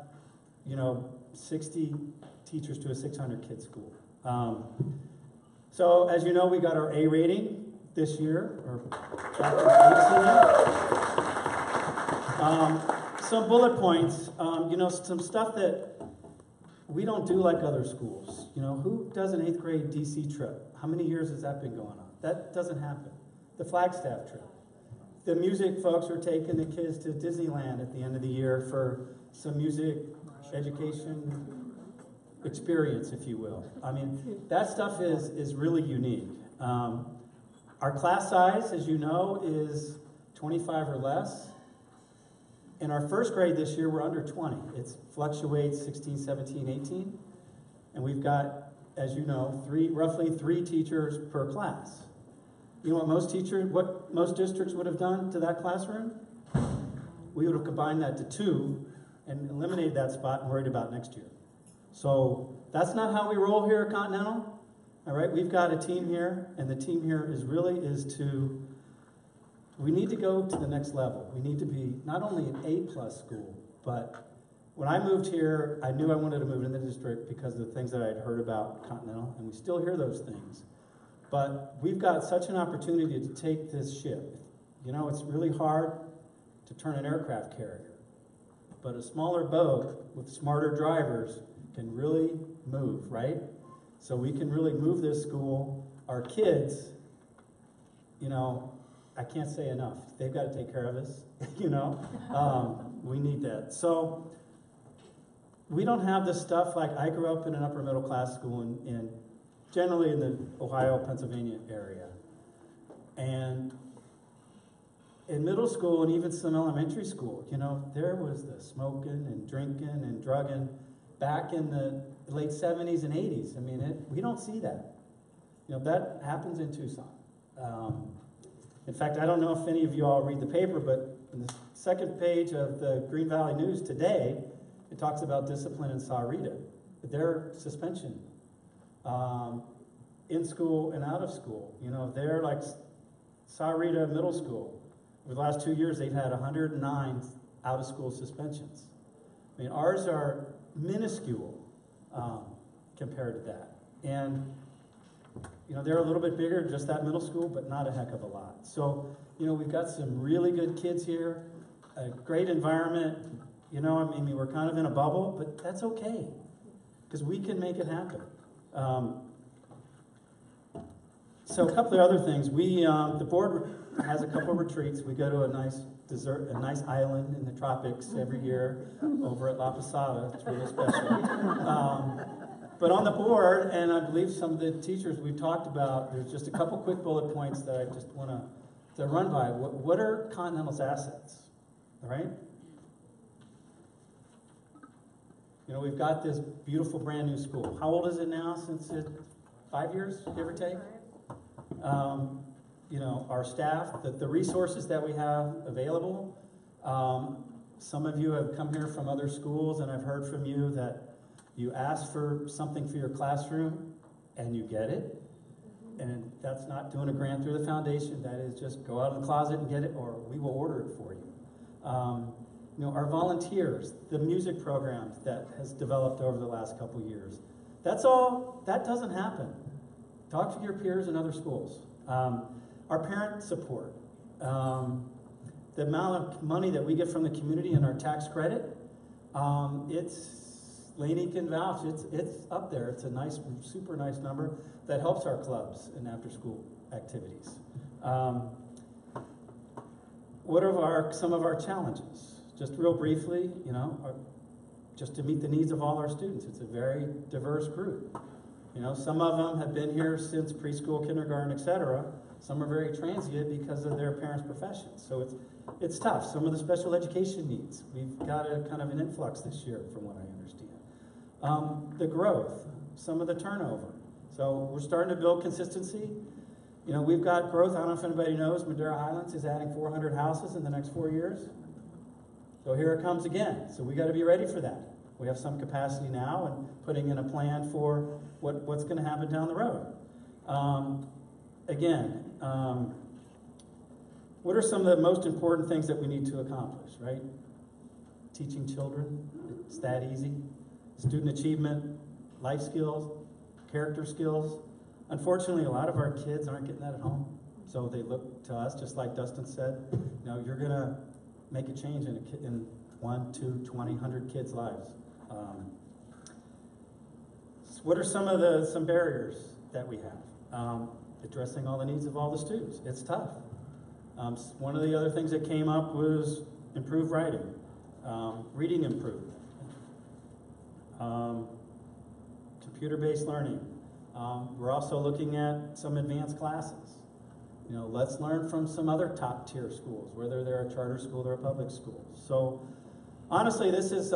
[SPEAKER 2] 60 teachers to a 600 kid school? So as you know, we got our A rating this year, or some bullet points, some stuff that we don't do like other schools. Who does an 8th grade DC trip? How many years has that been going on? That doesn't happen. The Flagstaff trip. The music folks are taking the kids to Disneyland at the end of the year for some music education experience, if you will. I mean, that stuff is really unique. Our class size, as you know, is 25 or less. In our first grade this year, we're under 20. It fluctuates 16, 17, 18. And we've got, as you know, roughly three teachers per class. You know what most districts would have done to that classroom? We would have combined that to 2 and eliminated that spot and worried about next year. So that's not how we roll here at Continental. All right, we've got a team here, and the team here we need to go to the next level. We need to be not only an A+ school, but when I moved here, I knew I wanted to move in the district because of the things that I'd heard about Continental, and we still hear those things. But we've got such an opportunity to take this ship. It's really hard to turn an aircraft carrier, but a smaller boat with smarter drivers can really move, right? So we can really move this school. Our kids, I can't say enough. They've got to take care of us, we need that. So we don't have this stuff like I grew up in an upper middle class school in generally in the Ohio, Pennsylvania area. And in middle school and even some elementary school, there was the smoking and drinking and drugging back in the late 70s and 80s. I mean, we don't see that. That happens in Tucson. In fact, I don't know if any of you all read the paper, but in the second page of the Green Valley News today, it talks about discipline in Sahuarita, their suspension in school and out of school. They're like Sahuarita Middle School. Over the last 2 years, they've had 109 out-of-school suspensions. I mean, ours are minuscule compared to that. And they're a little bit bigger, just that middle school, but not a heck of a lot. So, we've got some really good kids here, a great environment. We're kind of in a bubble, but that's okay, because we can make it happen. So a couple of other things. The board has a couple of retreats. We go to a nice island in the tropics every year over at La Posada. It's really special. But on the board, and I believe some of the teachers we've talked about, there's just a couple quick bullet points that I just want to run by. What are Continental's assets? All right? We've got this beautiful brand new school. How old is it now? Since 5 years, give or take? Our staff, the resources that we have available. Some of you have come here from other schools, and I've heard from you that you ask for something for your classroom, and you get it. And that's not doing a grant through the foundation. That is just go out of the closet and get it, or we will order it for you. Our volunteers, the music programs that has developed over the last couple years. That doesn't happen. Talk to your peers in other schools. Our parent support. The amount of money that we get from the community and our tax credit, Laney can vouch, it's up there. It's a super nice number that helps our clubs and after-school activities. What are some of our challenges? Just real briefly, just to meet the needs of all our students. It's a very diverse group. Some of them have been here since preschool, kindergarten, etc. Some are very transient because of their parents' professions. So it's tough. Some of the special education needs. We've got a kind of an influx this year, from what I understand. The growth, some of the turnover. So we're starting to build consistency. You know, we've got growth. I don't know if anybody knows, Madera Highlands is adding 400 houses in the next 4 years. So here it comes again. So we got to be ready for that. We have some capacity now and putting in a plan for what's going to happen down the road. What are some of the most important things that we need to accomplish, right? Teaching children, it's that easy. Student achievement, life skills, character skills. Unfortunately, a lot of our kids aren't getting that at home. So they look to us, just like Dustin said, you know, you're going to make a change in 1, 2, 20, 100 kids' lives. So what are some barriers that we have? Addressing all the needs of all the students. It's tough. One of the other things that came up was improved writing, reading improved, computer-based learning. We're also looking at some advanced classes. You know, let's learn from some other top-tier schools, whether they're a charter school or a public school. So, honestly, this is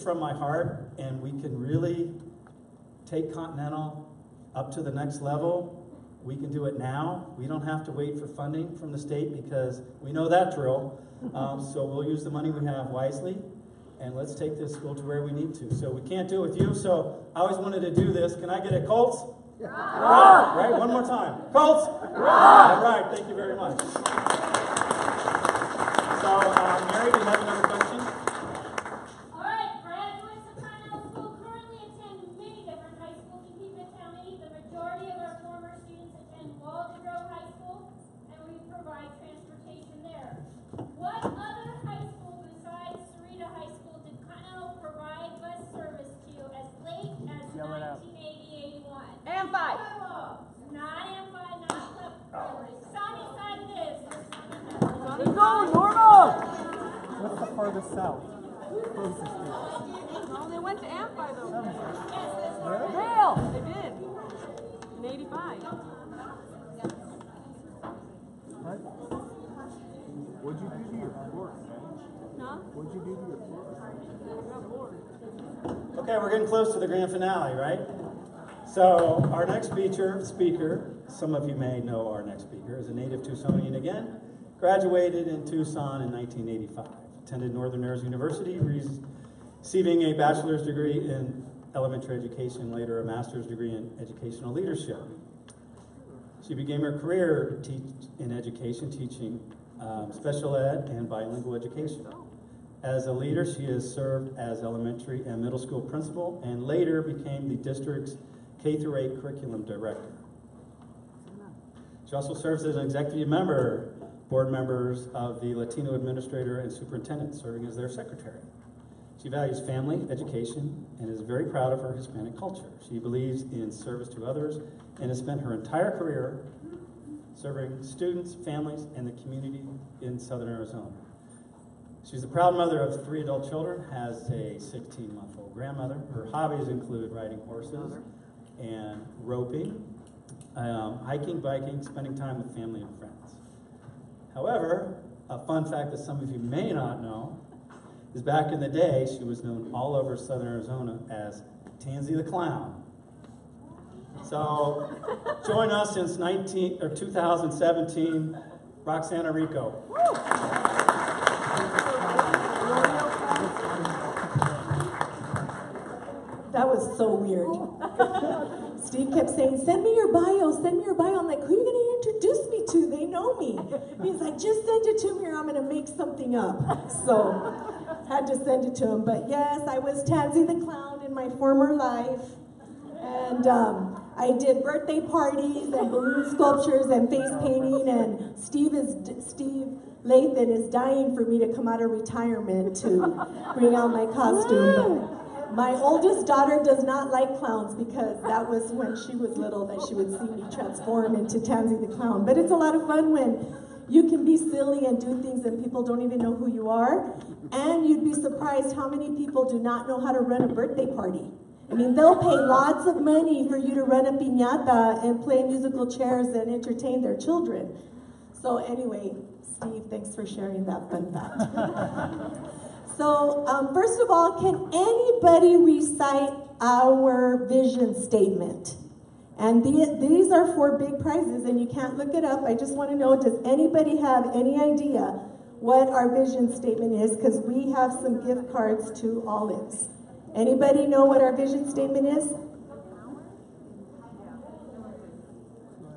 [SPEAKER 2] from my heart, and we can really take Continental up to the next level. We can do it now. We don't have to wait for funding from the state because we know that drill. So we'll use the money we have wisely, and let's take this school to where we need to. So we can't do it with you, so I always wanted to do this. Can I get a Colts? Right, one more time. Colts? All right, thank you very much. So, Mary, do you have another question?
[SPEAKER 3] All right, graduates of Continental School currently attend many different high schools in Pima County. The majority of our former students attend Waldrop High School, and we provide transportation there. What other high school besides Sarita High School did Continental provide bus service to as late as 1980-81?
[SPEAKER 7] Amfi.
[SPEAKER 3] Not Amfi, not Sunny side it is.
[SPEAKER 7] Let's go, Normal.
[SPEAKER 4] What's the farthest south? Closest to.
[SPEAKER 7] No, they went to Amfi though.
[SPEAKER 4] Really?
[SPEAKER 7] Rail, they did. In 85.
[SPEAKER 4] What? What'd you do to your fork, man?
[SPEAKER 7] Huh?
[SPEAKER 4] What'd you do to your fork?
[SPEAKER 7] I got bored.
[SPEAKER 2] Okay, we're getting close to the grand finale, right? So our next speaker, some of you may know our next speaker, is a native Tucsonian again, graduated in Tucson in 1985, attended Northern Arizona University, receiving a bachelor's degree in elementary education, later a master's degree in educational leadership. She began her career in education, teaching special ed and bilingual education. As a leader, she has served as elementary and middle school principal and later became the district's K-8 curriculum director. She also serves as an executive member, board members of the Latino Administrator and Superintendent, serving as their secretary. She values family, education, and is very proud of her Hispanic culture. She believes in service to others and has spent her entire career serving students, families, and the community in Southern Arizona. She's a proud mother of 3 adult children, has a 16-month-old grandmother. Her hobbies include riding horses and roping, hiking, biking, spending time with family and friends. However, a fun fact that some of you may not know is back in the day, she was known all over Southern Arizona as Tansy the Clown. So, join us since 2017, Roxana Rico.
[SPEAKER 1] That was so weird. Steve kept saying, send me your bio, send me your bio. I'm like, who are you going to introduce me to? They know me. He's like, just send it to me or I'm going to make something up. So, had to send it to him. But yes, I was Tansy the Clown in my former life. And I did birthday parties and balloon sculptures and face painting. And Steve Lathan is dying for me to come out of retirement to bring out my costume. But my oldest daughter does not like clowns because that was when she was little that she would see me transform into Tansy the Clown. But it's a lot of fun when you can be silly and do things and people don't even know who you are. And you'd be surprised how many people do not know how to run a birthday party. I mean, they'll pay lots of money for you to run a piñata and play musical chairs and entertain their children. So anyway, Steve, thanks for sharing that fun fact. So first of all, can anybody recite our vision statement. And these are for big prizes, and you can't look it up. I just want to know, does anybody have any idea what our vision statement is? Because we have some gift cards to Olives. Anybody know what our vision statement is?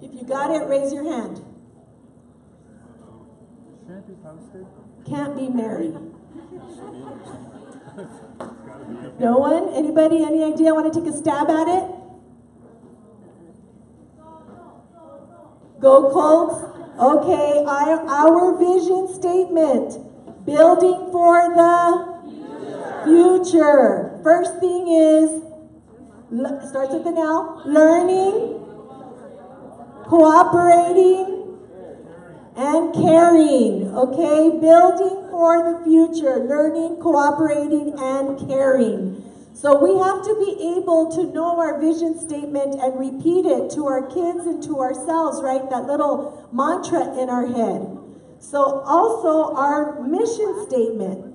[SPEAKER 1] If you got it, raise your hand.
[SPEAKER 4] Can't be posted.
[SPEAKER 1] Can't be married. No one? Anybody? Any idea? Want to take a stab at it? Go Colts. Okay, our vision statement. Building for the future. First thing is, starts with an L. Learning, cooperating, and caring. Okay, building for the future. Learning, cooperating, and caring. So we have to be able to know our vision statement and repeat it to our kids and to ourselves, right? That little mantra in our head. So also our mission statement.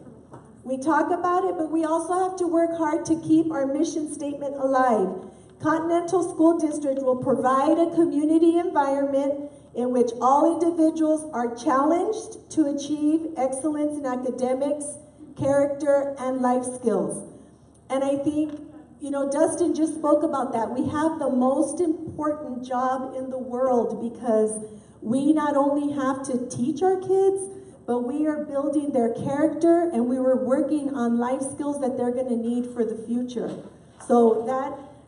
[SPEAKER 1] We talk about it, but we also have to work hard to keep our mission statement alive. Continental School District will provide a community environment in which all individuals are challenged to achieve excellence in academics, character, and life skills. And I think, you know, Dustin just spoke about that. We have the most important job in the world because we not only have to teach our kids, but we are building their character and we were working on life skills that they're going to need for the future. So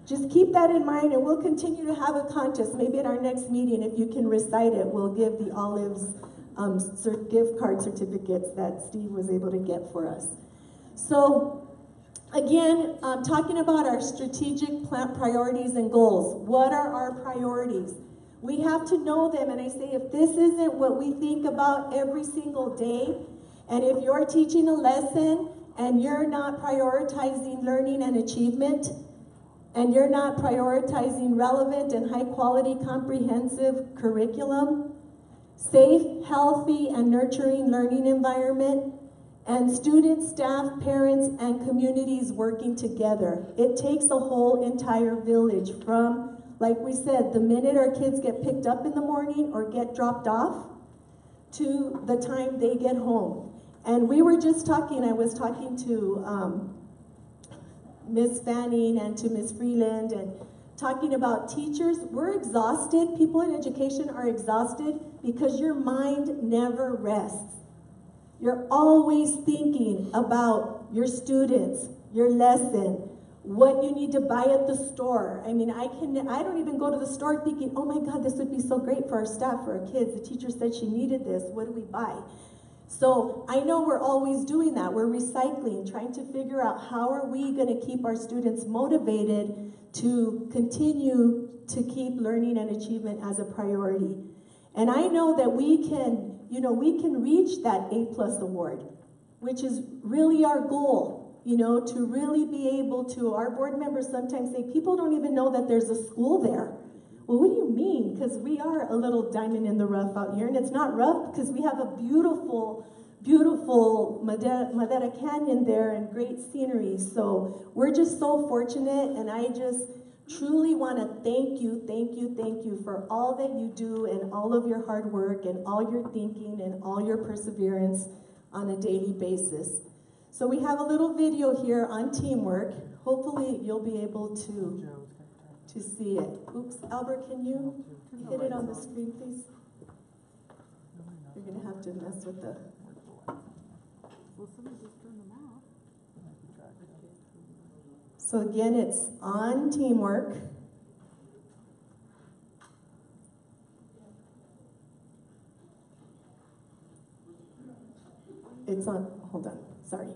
[SPEAKER 1] just keep that in mind, and we'll continue to have a contest. Maybe at our next meeting, if you can recite it, we'll give the Olives gift card certificates that Steve was able to get for us. So again, talking about our strategic plan priorities and goals. What are our priorities? We have to know them, and I say if this isn't what we think about every single day, and if you're teaching a lesson and you're not prioritizing learning and achievement, and you're not prioritizing relevant and high-quality comprehensive curriculum, safe, healthy, and nurturing learning environment, and students, staff, parents, and communities working together. It takes a whole entire village from, like we said, the minute our kids get picked up in the morning or get dropped off to the time they get home. And we were just talking, I was talking to Ms. Fanning and to Ms. Freeland and talking about teachers. We're exhausted. People in education are exhausted because your mind never rests. You're always thinking about your students, your lesson, what you need to buy at the store. I mean, I don't even go to the store thinking, oh my God, this would be so great for our staff, for our kids. The teacher said she needed this. What do we buy? So I know we're always doing that. We're recycling, trying to figure out how are we going to keep our students motivated to continue to keep learning and achievement as a priority. And I know that we can, we can reach that A+ award, which is really our goal, to really be able to, our board members sometimes say, people don't even know that there's a school there. Well, what do you mean? Because we are a little diamond in the rough out here, and it's not rough because we have a beautiful, beautiful Madera Canyon there and great scenery. So we're just so fortunate, and I just truly want to thank you for all that you do and all of your hard work and all your thinking and all your perseverance on a daily basis. So we have a little video here on teamwork. Hopefully you'll be able to see it. Oops, Albert, can you hit it on the screen, please? You're going to have to mess with the... So again, it's on teamwork. It's on, hold on, sorry.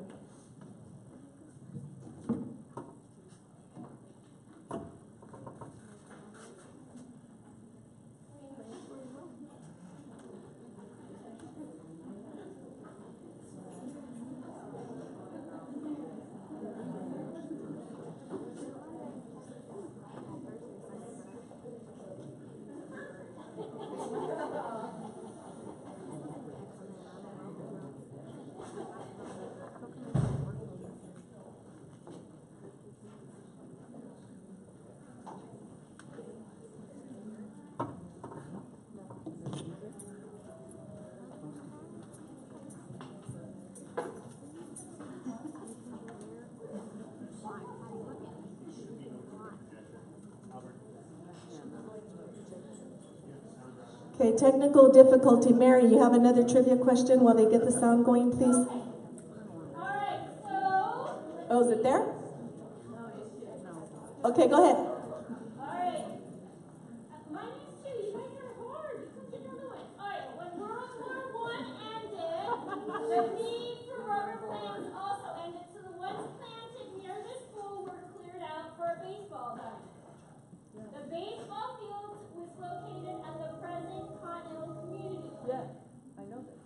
[SPEAKER 1] Okay, technical difficulty. Mary, you have another trivia question while they get the sound going, please?
[SPEAKER 3] Alright, so...
[SPEAKER 1] Oh, is it there? Okay, go ahead.
[SPEAKER 3] Alright. Mine is too. You guys are hard. You know the one. Alright, when World War I ended, the need for rubber plants also ended, so the ones planted near the school were cleared out for a baseball diamond. The baseball field was located at the present Continental Community Center.
[SPEAKER 7] I know that.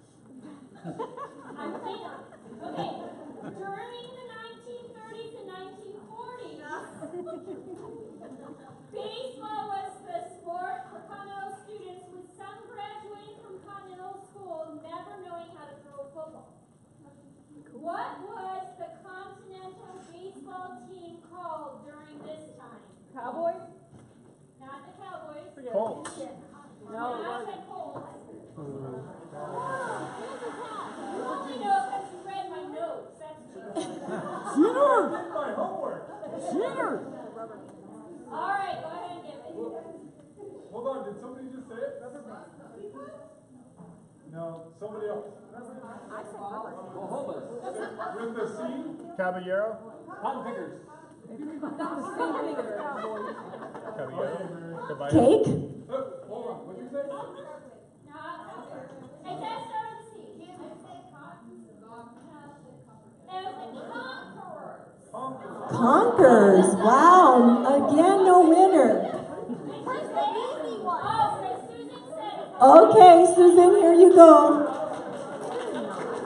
[SPEAKER 3] I'm saying, okay, during the 1930s and 1940s, baseball was the sport for Continental students, with some graduating from Continental School never knowing how to throw a football. What was the Continental baseball team called during this time?
[SPEAKER 7] Cowboys?
[SPEAKER 3] Not the Cowboys.
[SPEAKER 4] Colts.
[SPEAKER 3] No, I said Colts. You only know because you read my notes. That's true.
[SPEAKER 4] Cheater!
[SPEAKER 2] Did my homework.
[SPEAKER 4] Cheater!
[SPEAKER 3] All right, go ahead and give it.
[SPEAKER 2] Hold on, did somebody just say it? No, somebody else. With the C?
[SPEAKER 4] Caballero?
[SPEAKER 2] Cotton pickers.
[SPEAKER 4] Caballero? Caballero?
[SPEAKER 1] Cake?
[SPEAKER 2] Hold on, what'd you say?
[SPEAKER 3] It does start with C. It was the Conquerors.
[SPEAKER 1] Conkers. Wow. Again, no winner. Okay, Susan, here you go.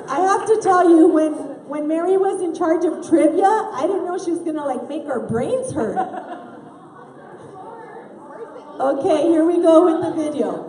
[SPEAKER 1] I have to tell you, when Mary was in charge of trivia, I didn't know she was gonna like make our brains hurt. Okay, here we go with the video.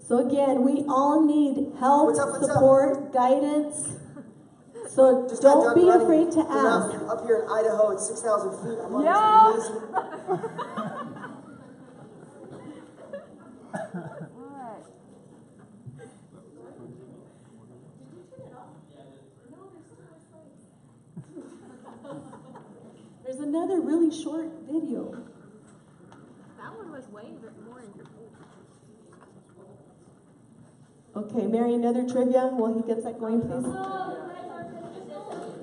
[SPEAKER 1] So again, we all need help,
[SPEAKER 8] What's up?
[SPEAKER 1] support, guidance. So
[SPEAKER 8] Just got
[SPEAKER 1] don't
[SPEAKER 8] done
[SPEAKER 1] be
[SPEAKER 8] running
[SPEAKER 1] afraid to
[SPEAKER 8] the
[SPEAKER 1] ask.
[SPEAKER 8] mountain up here in Idaho at 6,000 feet. I'm on
[SPEAKER 7] Yeah.
[SPEAKER 8] this amazing.
[SPEAKER 7] Alright.
[SPEAKER 1] There's another really short video.
[SPEAKER 7] That one was way more interesting.
[SPEAKER 1] Okay, Mary, another trivia while he gets that going, please.
[SPEAKER 3] Oh,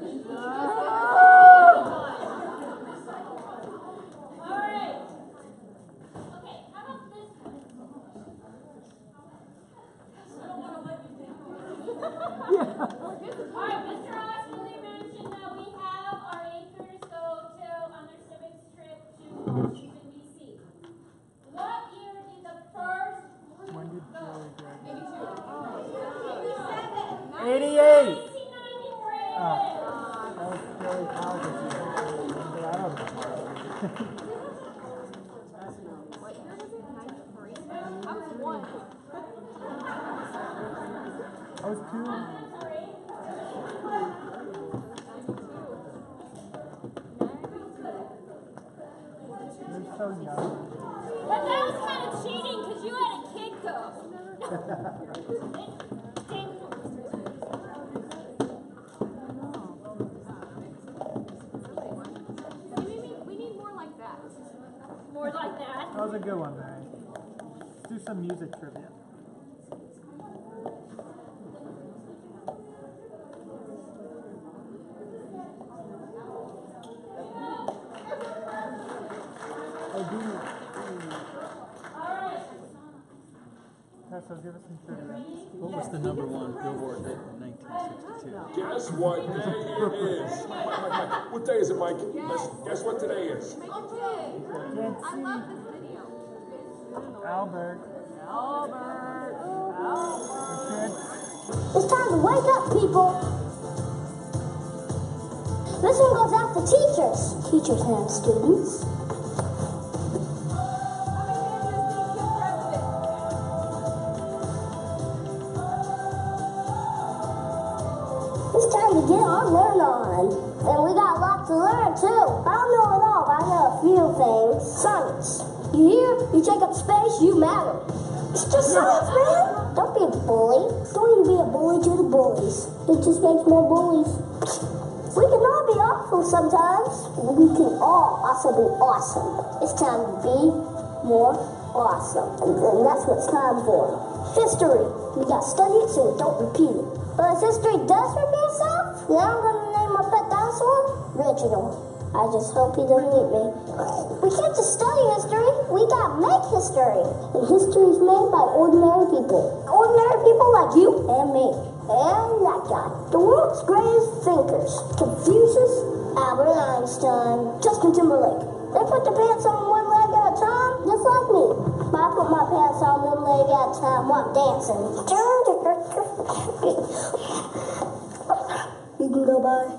[SPEAKER 3] you guys are right, Mr. Ashley mentioned that we have our 8th graders go on their civics trip to Washington, D.C. What year did the first group
[SPEAKER 4] When did
[SPEAKER 3] go?
[SPEAKER 4] Joey graduate?
[SPEAKER 3] 87.
[SPEAKER 4] 88!
[SPEAKER 3] 1993.
[SPEAKER 4] That was Joey's house. I don't know.
[SPEAKER 7] What year was it? 93? I was 1.
[SPEAKER 4] I was 2. You're so young.
[SPEAKER 3] But that was kind of cheating because you had a kid go.
[SPEAKER 7] We need more like that.
[SPEAKER 3] More like that.
[SPEAKER 4] That was a good one, Mary. Let's do some music trivia. So give us some trivia.
[SPEAKER 9] What was the #1 Billboard hit in 1962?
[SPEAKER 10] Guess what day it is? Mike, what day is it, Mike? Guess what today is?
[SPEAKER 7] Make it big.
[SPEAKER 4] Can't
[SPEAKER 7] I
[SPEAKER 4] see.
[SPEAKER 7] love this video.
[SPEAKER 4] Albert.
[SPEAKER 11] It's time to wake up, people. This one goes out to teachers. Teachers have students. It's time to get our learn on. And we got a lot to learn, too. I don't know it all, but I know a few things. Science. You hear? You take up space, you matter. It's just science, man. Don't be a bully. Don't even be a bully to the bullies. It just makes more bullies. We can all be awful sometimes. We can all also be awesome. It's time to be more awesome. And that's what it's time for. History. We got to study it so we don't repeat it. But if history does repeat itself, then I'm going to name my pet dinosaur Reginald. I just hope he doesn't eat me. We can't just study history. We gotta make history. And history is made by ordinary people. Ordinary people like you and me. And that guy. The world's greatest thinkers. Confucius, Albert Einstein, Justin Timberlake. They put their pants on one leg at a time, just like me. But I put my pants on one leg at a time while I'm dancing. You can go by.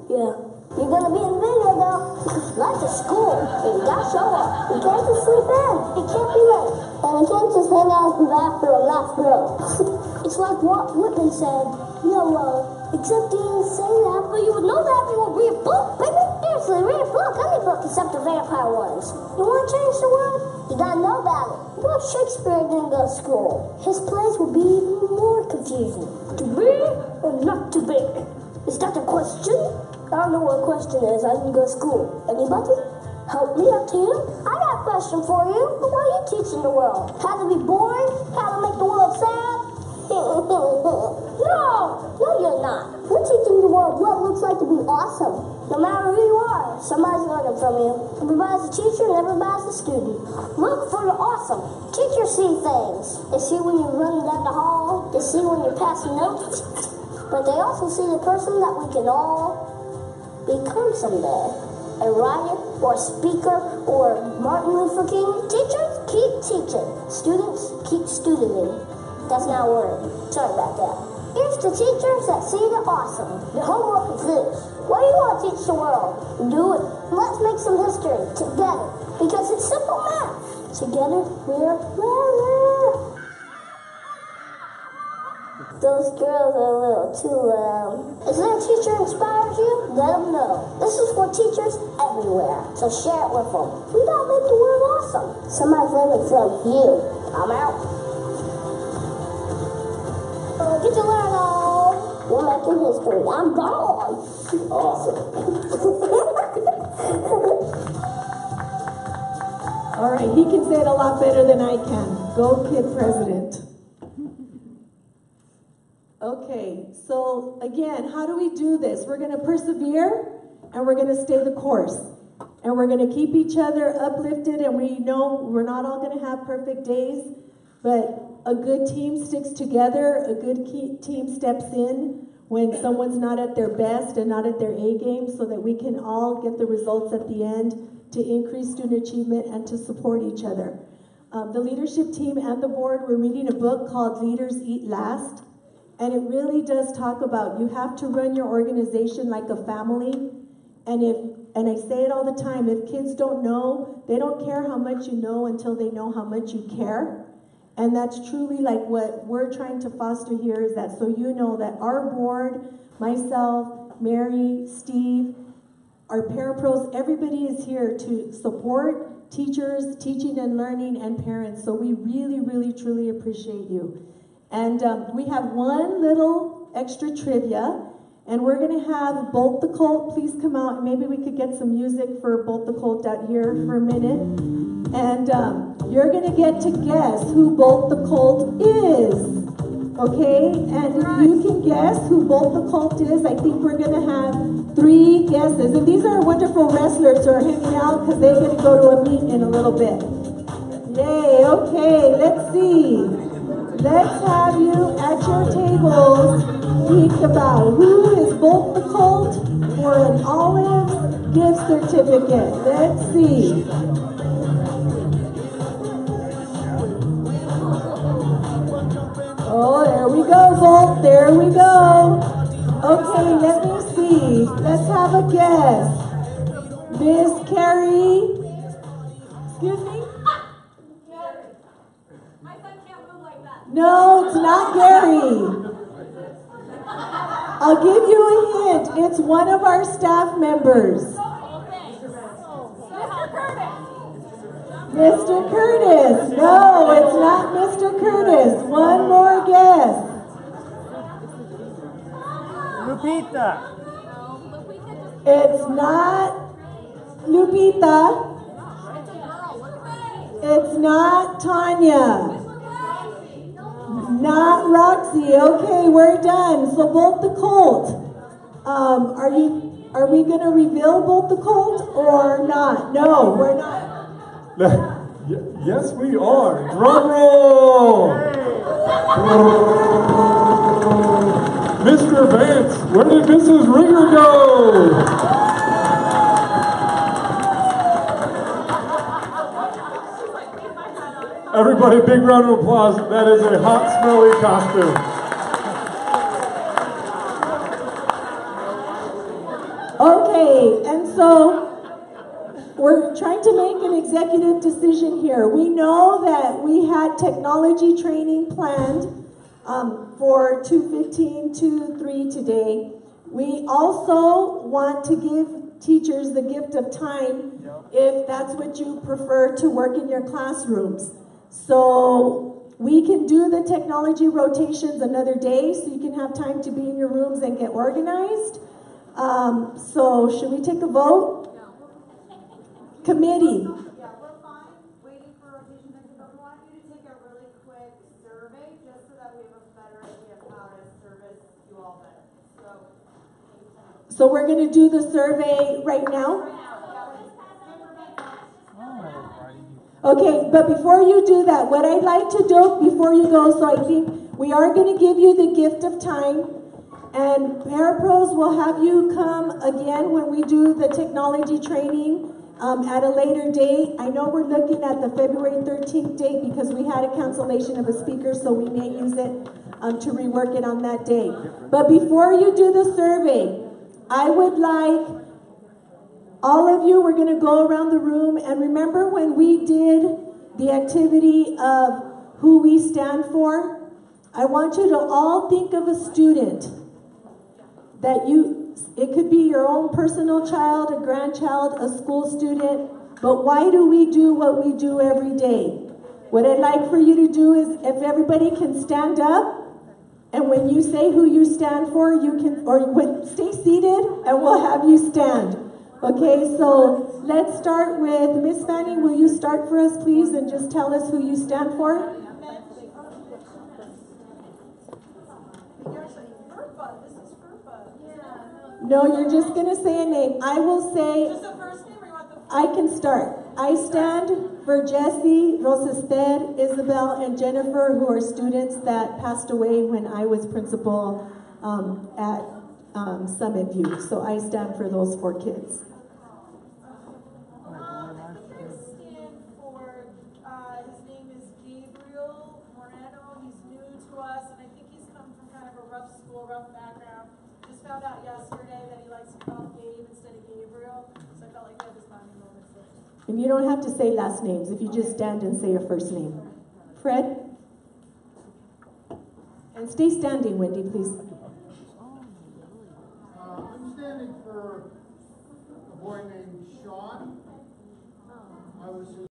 [SPEAKER 11] Yeah. You're gonna be in the video though. Life is school. You gotta show up. You can't just sleep in. You can't be late. And you can't just hang out in the bathroom. That's real. It's like what Whitman said. Except he didn't say that, but you would know that if you would read a book, baby. Seriously, read a book. Any book except the vampire ones. You wanna change the world? You gotta know about it. What if Shakespeare didn't go to school? His plays would be even more confusing. To be or not to be? Is that the question? I don't know what a question is. I didn't go to school. Anybody? Help me out here. I got a question for you. What are you teaching the world? How to be boring? How to make the world sad? No, you're not. We're teaching the world what it looks like to be awesome. No matter who you are, somebody's learning from you. Everybody's a teacher and everybody's a student. Look for the awesome. Teachers see things. They see when you're running down the hall. They see when you're passing notes. But they also see the person that we can all become someday. A writer or a speaker or Martin Luther King. Teachers, keep teaching. Students, keep studenting. That's not a word. Sorry about that. Here's the teachers that see the awesome. The homework is this. What do you want to teach the world? Do it. Let's make some history together. Because it's simple math. Together, we're better. Those girls are a little too loud. Is there a teacher who inspires you? Let them know. This is for teachers everywhere. So share it with them. We gotta make the world awesome. Somebody's learning from you. I'm out. Get to learn all. We're making history. I'm gone.
[SPEAKER 8] Awesome.
[SPEAKER 1] All right, he can say it a lot better than I can. Go, kid president. Okay, so again, how do we do this? We're going to persevere and we're going to stay the course. And we're going to keep each other uplifted, and we know we're not all going to have perfect days, but a good team sticks together, a good team steps in when someone's not at their best and not at their A game, so that we can all get the results at the end to increase student achievement and to support each other. The leadership team and the board were reading a book called Leaders Eat Last, and it really does talk about you have to run your organization like a family. And I say it all the time, if kids don't know, they don't care how much you know until they know how much you care. And that's truly like what we're trying to foster here, is that so you know that our board, myself, Mary, Steve, our parapros, everybody is here to support teachers, teaching and learning, and parents. So we really, really, truly appreciate you. And we have one little extra trivia. And we're going to have Bolt the Colt please come out, and maybe we could get some music for Bolt the Colt out here for a minute. And you're going to get to guess who Bolt the Colt is, okay? And if you can guess who Bolt the Colt is, I think we're going to have 3 guesses. And these are wonderful wrestlers who are hanging out because they're going to go to a meet in a little bit. Yay, okay, let's see. Let's have you at your tables think about who is Bolt the Colt for an Olive gift certificate. Let's see. Oh, there we go, Bolt. There we go. Okay, let me see. Let's have a guess. Miss Carrie. Excuse me? No, it's not Gary. I'll give you a hint. It's one of our staff members. Mr. Curtis. No, it's not Mr. Curtis. One more guess.
[SPEAKER 4] Lupita.
[SPEAKER 1] It's not Lupita. It's not Tanya. Not Roxy. Okay, we're done. So Bolt the Colt. Are we going to reveal Bolt the Colt or not? No, we're not.
[SPEAKER 10] Yes, we are. Drum roll. Mr. Vance, where did Mrs. Ringer go? Everybody, big round of applause. That is a hot, smelly costume.
[SPEAKER 1] Okay, and so we're trying to make an executive decision here. We know that we had technology training planned for 2:15 to 3 today. We also want to give teachers the gift of time if that's what you prefer to work in your classrooms. So we can do the technology rotations another day so you can have time to be in your rooms and get organized. So should we take a vote? Committee.
[SPEAKER 7] Yeah, we're fine waiting for rotation next week, but we want you to take a really quick survey just so that we have a better idea of how to service you all better.
[SPEAKER 1] So we're going to do the survey right now? Okay, but before you do that, what I'd like to do before you go, so I think we are going to give you the gift of time, and Parapros will have you come again when we do the technology training at a later date. I know we're looking at the February 13th date because we had a cancellation of a speaker, so we may use it to rework it on that day. But before you do the survey, I would like all of you, we're going to go around the room, and remember when we did the activity of who we stand for? I want you to all think of a student that it could be your own personal child, a grandchild, a school student, but why do we do what we do every day? What I'd like for you to do is, if everybody can stand up, and when you say who you stand for, you can, or stay seated, and we'll have you stand. Okay, so let's start with Miss Fanny. Will you start for us, please, and just tell us who you stand for? No, you're just going to say a name. I will say, I can start. I stand For Jessie, Rosester, Isabel, and Jennifer, who are students that passed away when I was principal at Summit View. So I stand for those 4 kids.
[SPEAKER 7] Stand for, his name is Gabriel Moreno. He's new to us, and I think he's come from kind of a rough school, rough background. Just found out yesterday that he likes to call Gabe instead of Gabriel, so I felt like that was bonding moment for him.
[SPEAKER 1] And you don't have to say last names if you just stand and say a first name. Fred? And stay standing, Wendy, please.
[SPEAKER 12] I'm standing for a boy named Sean. I was his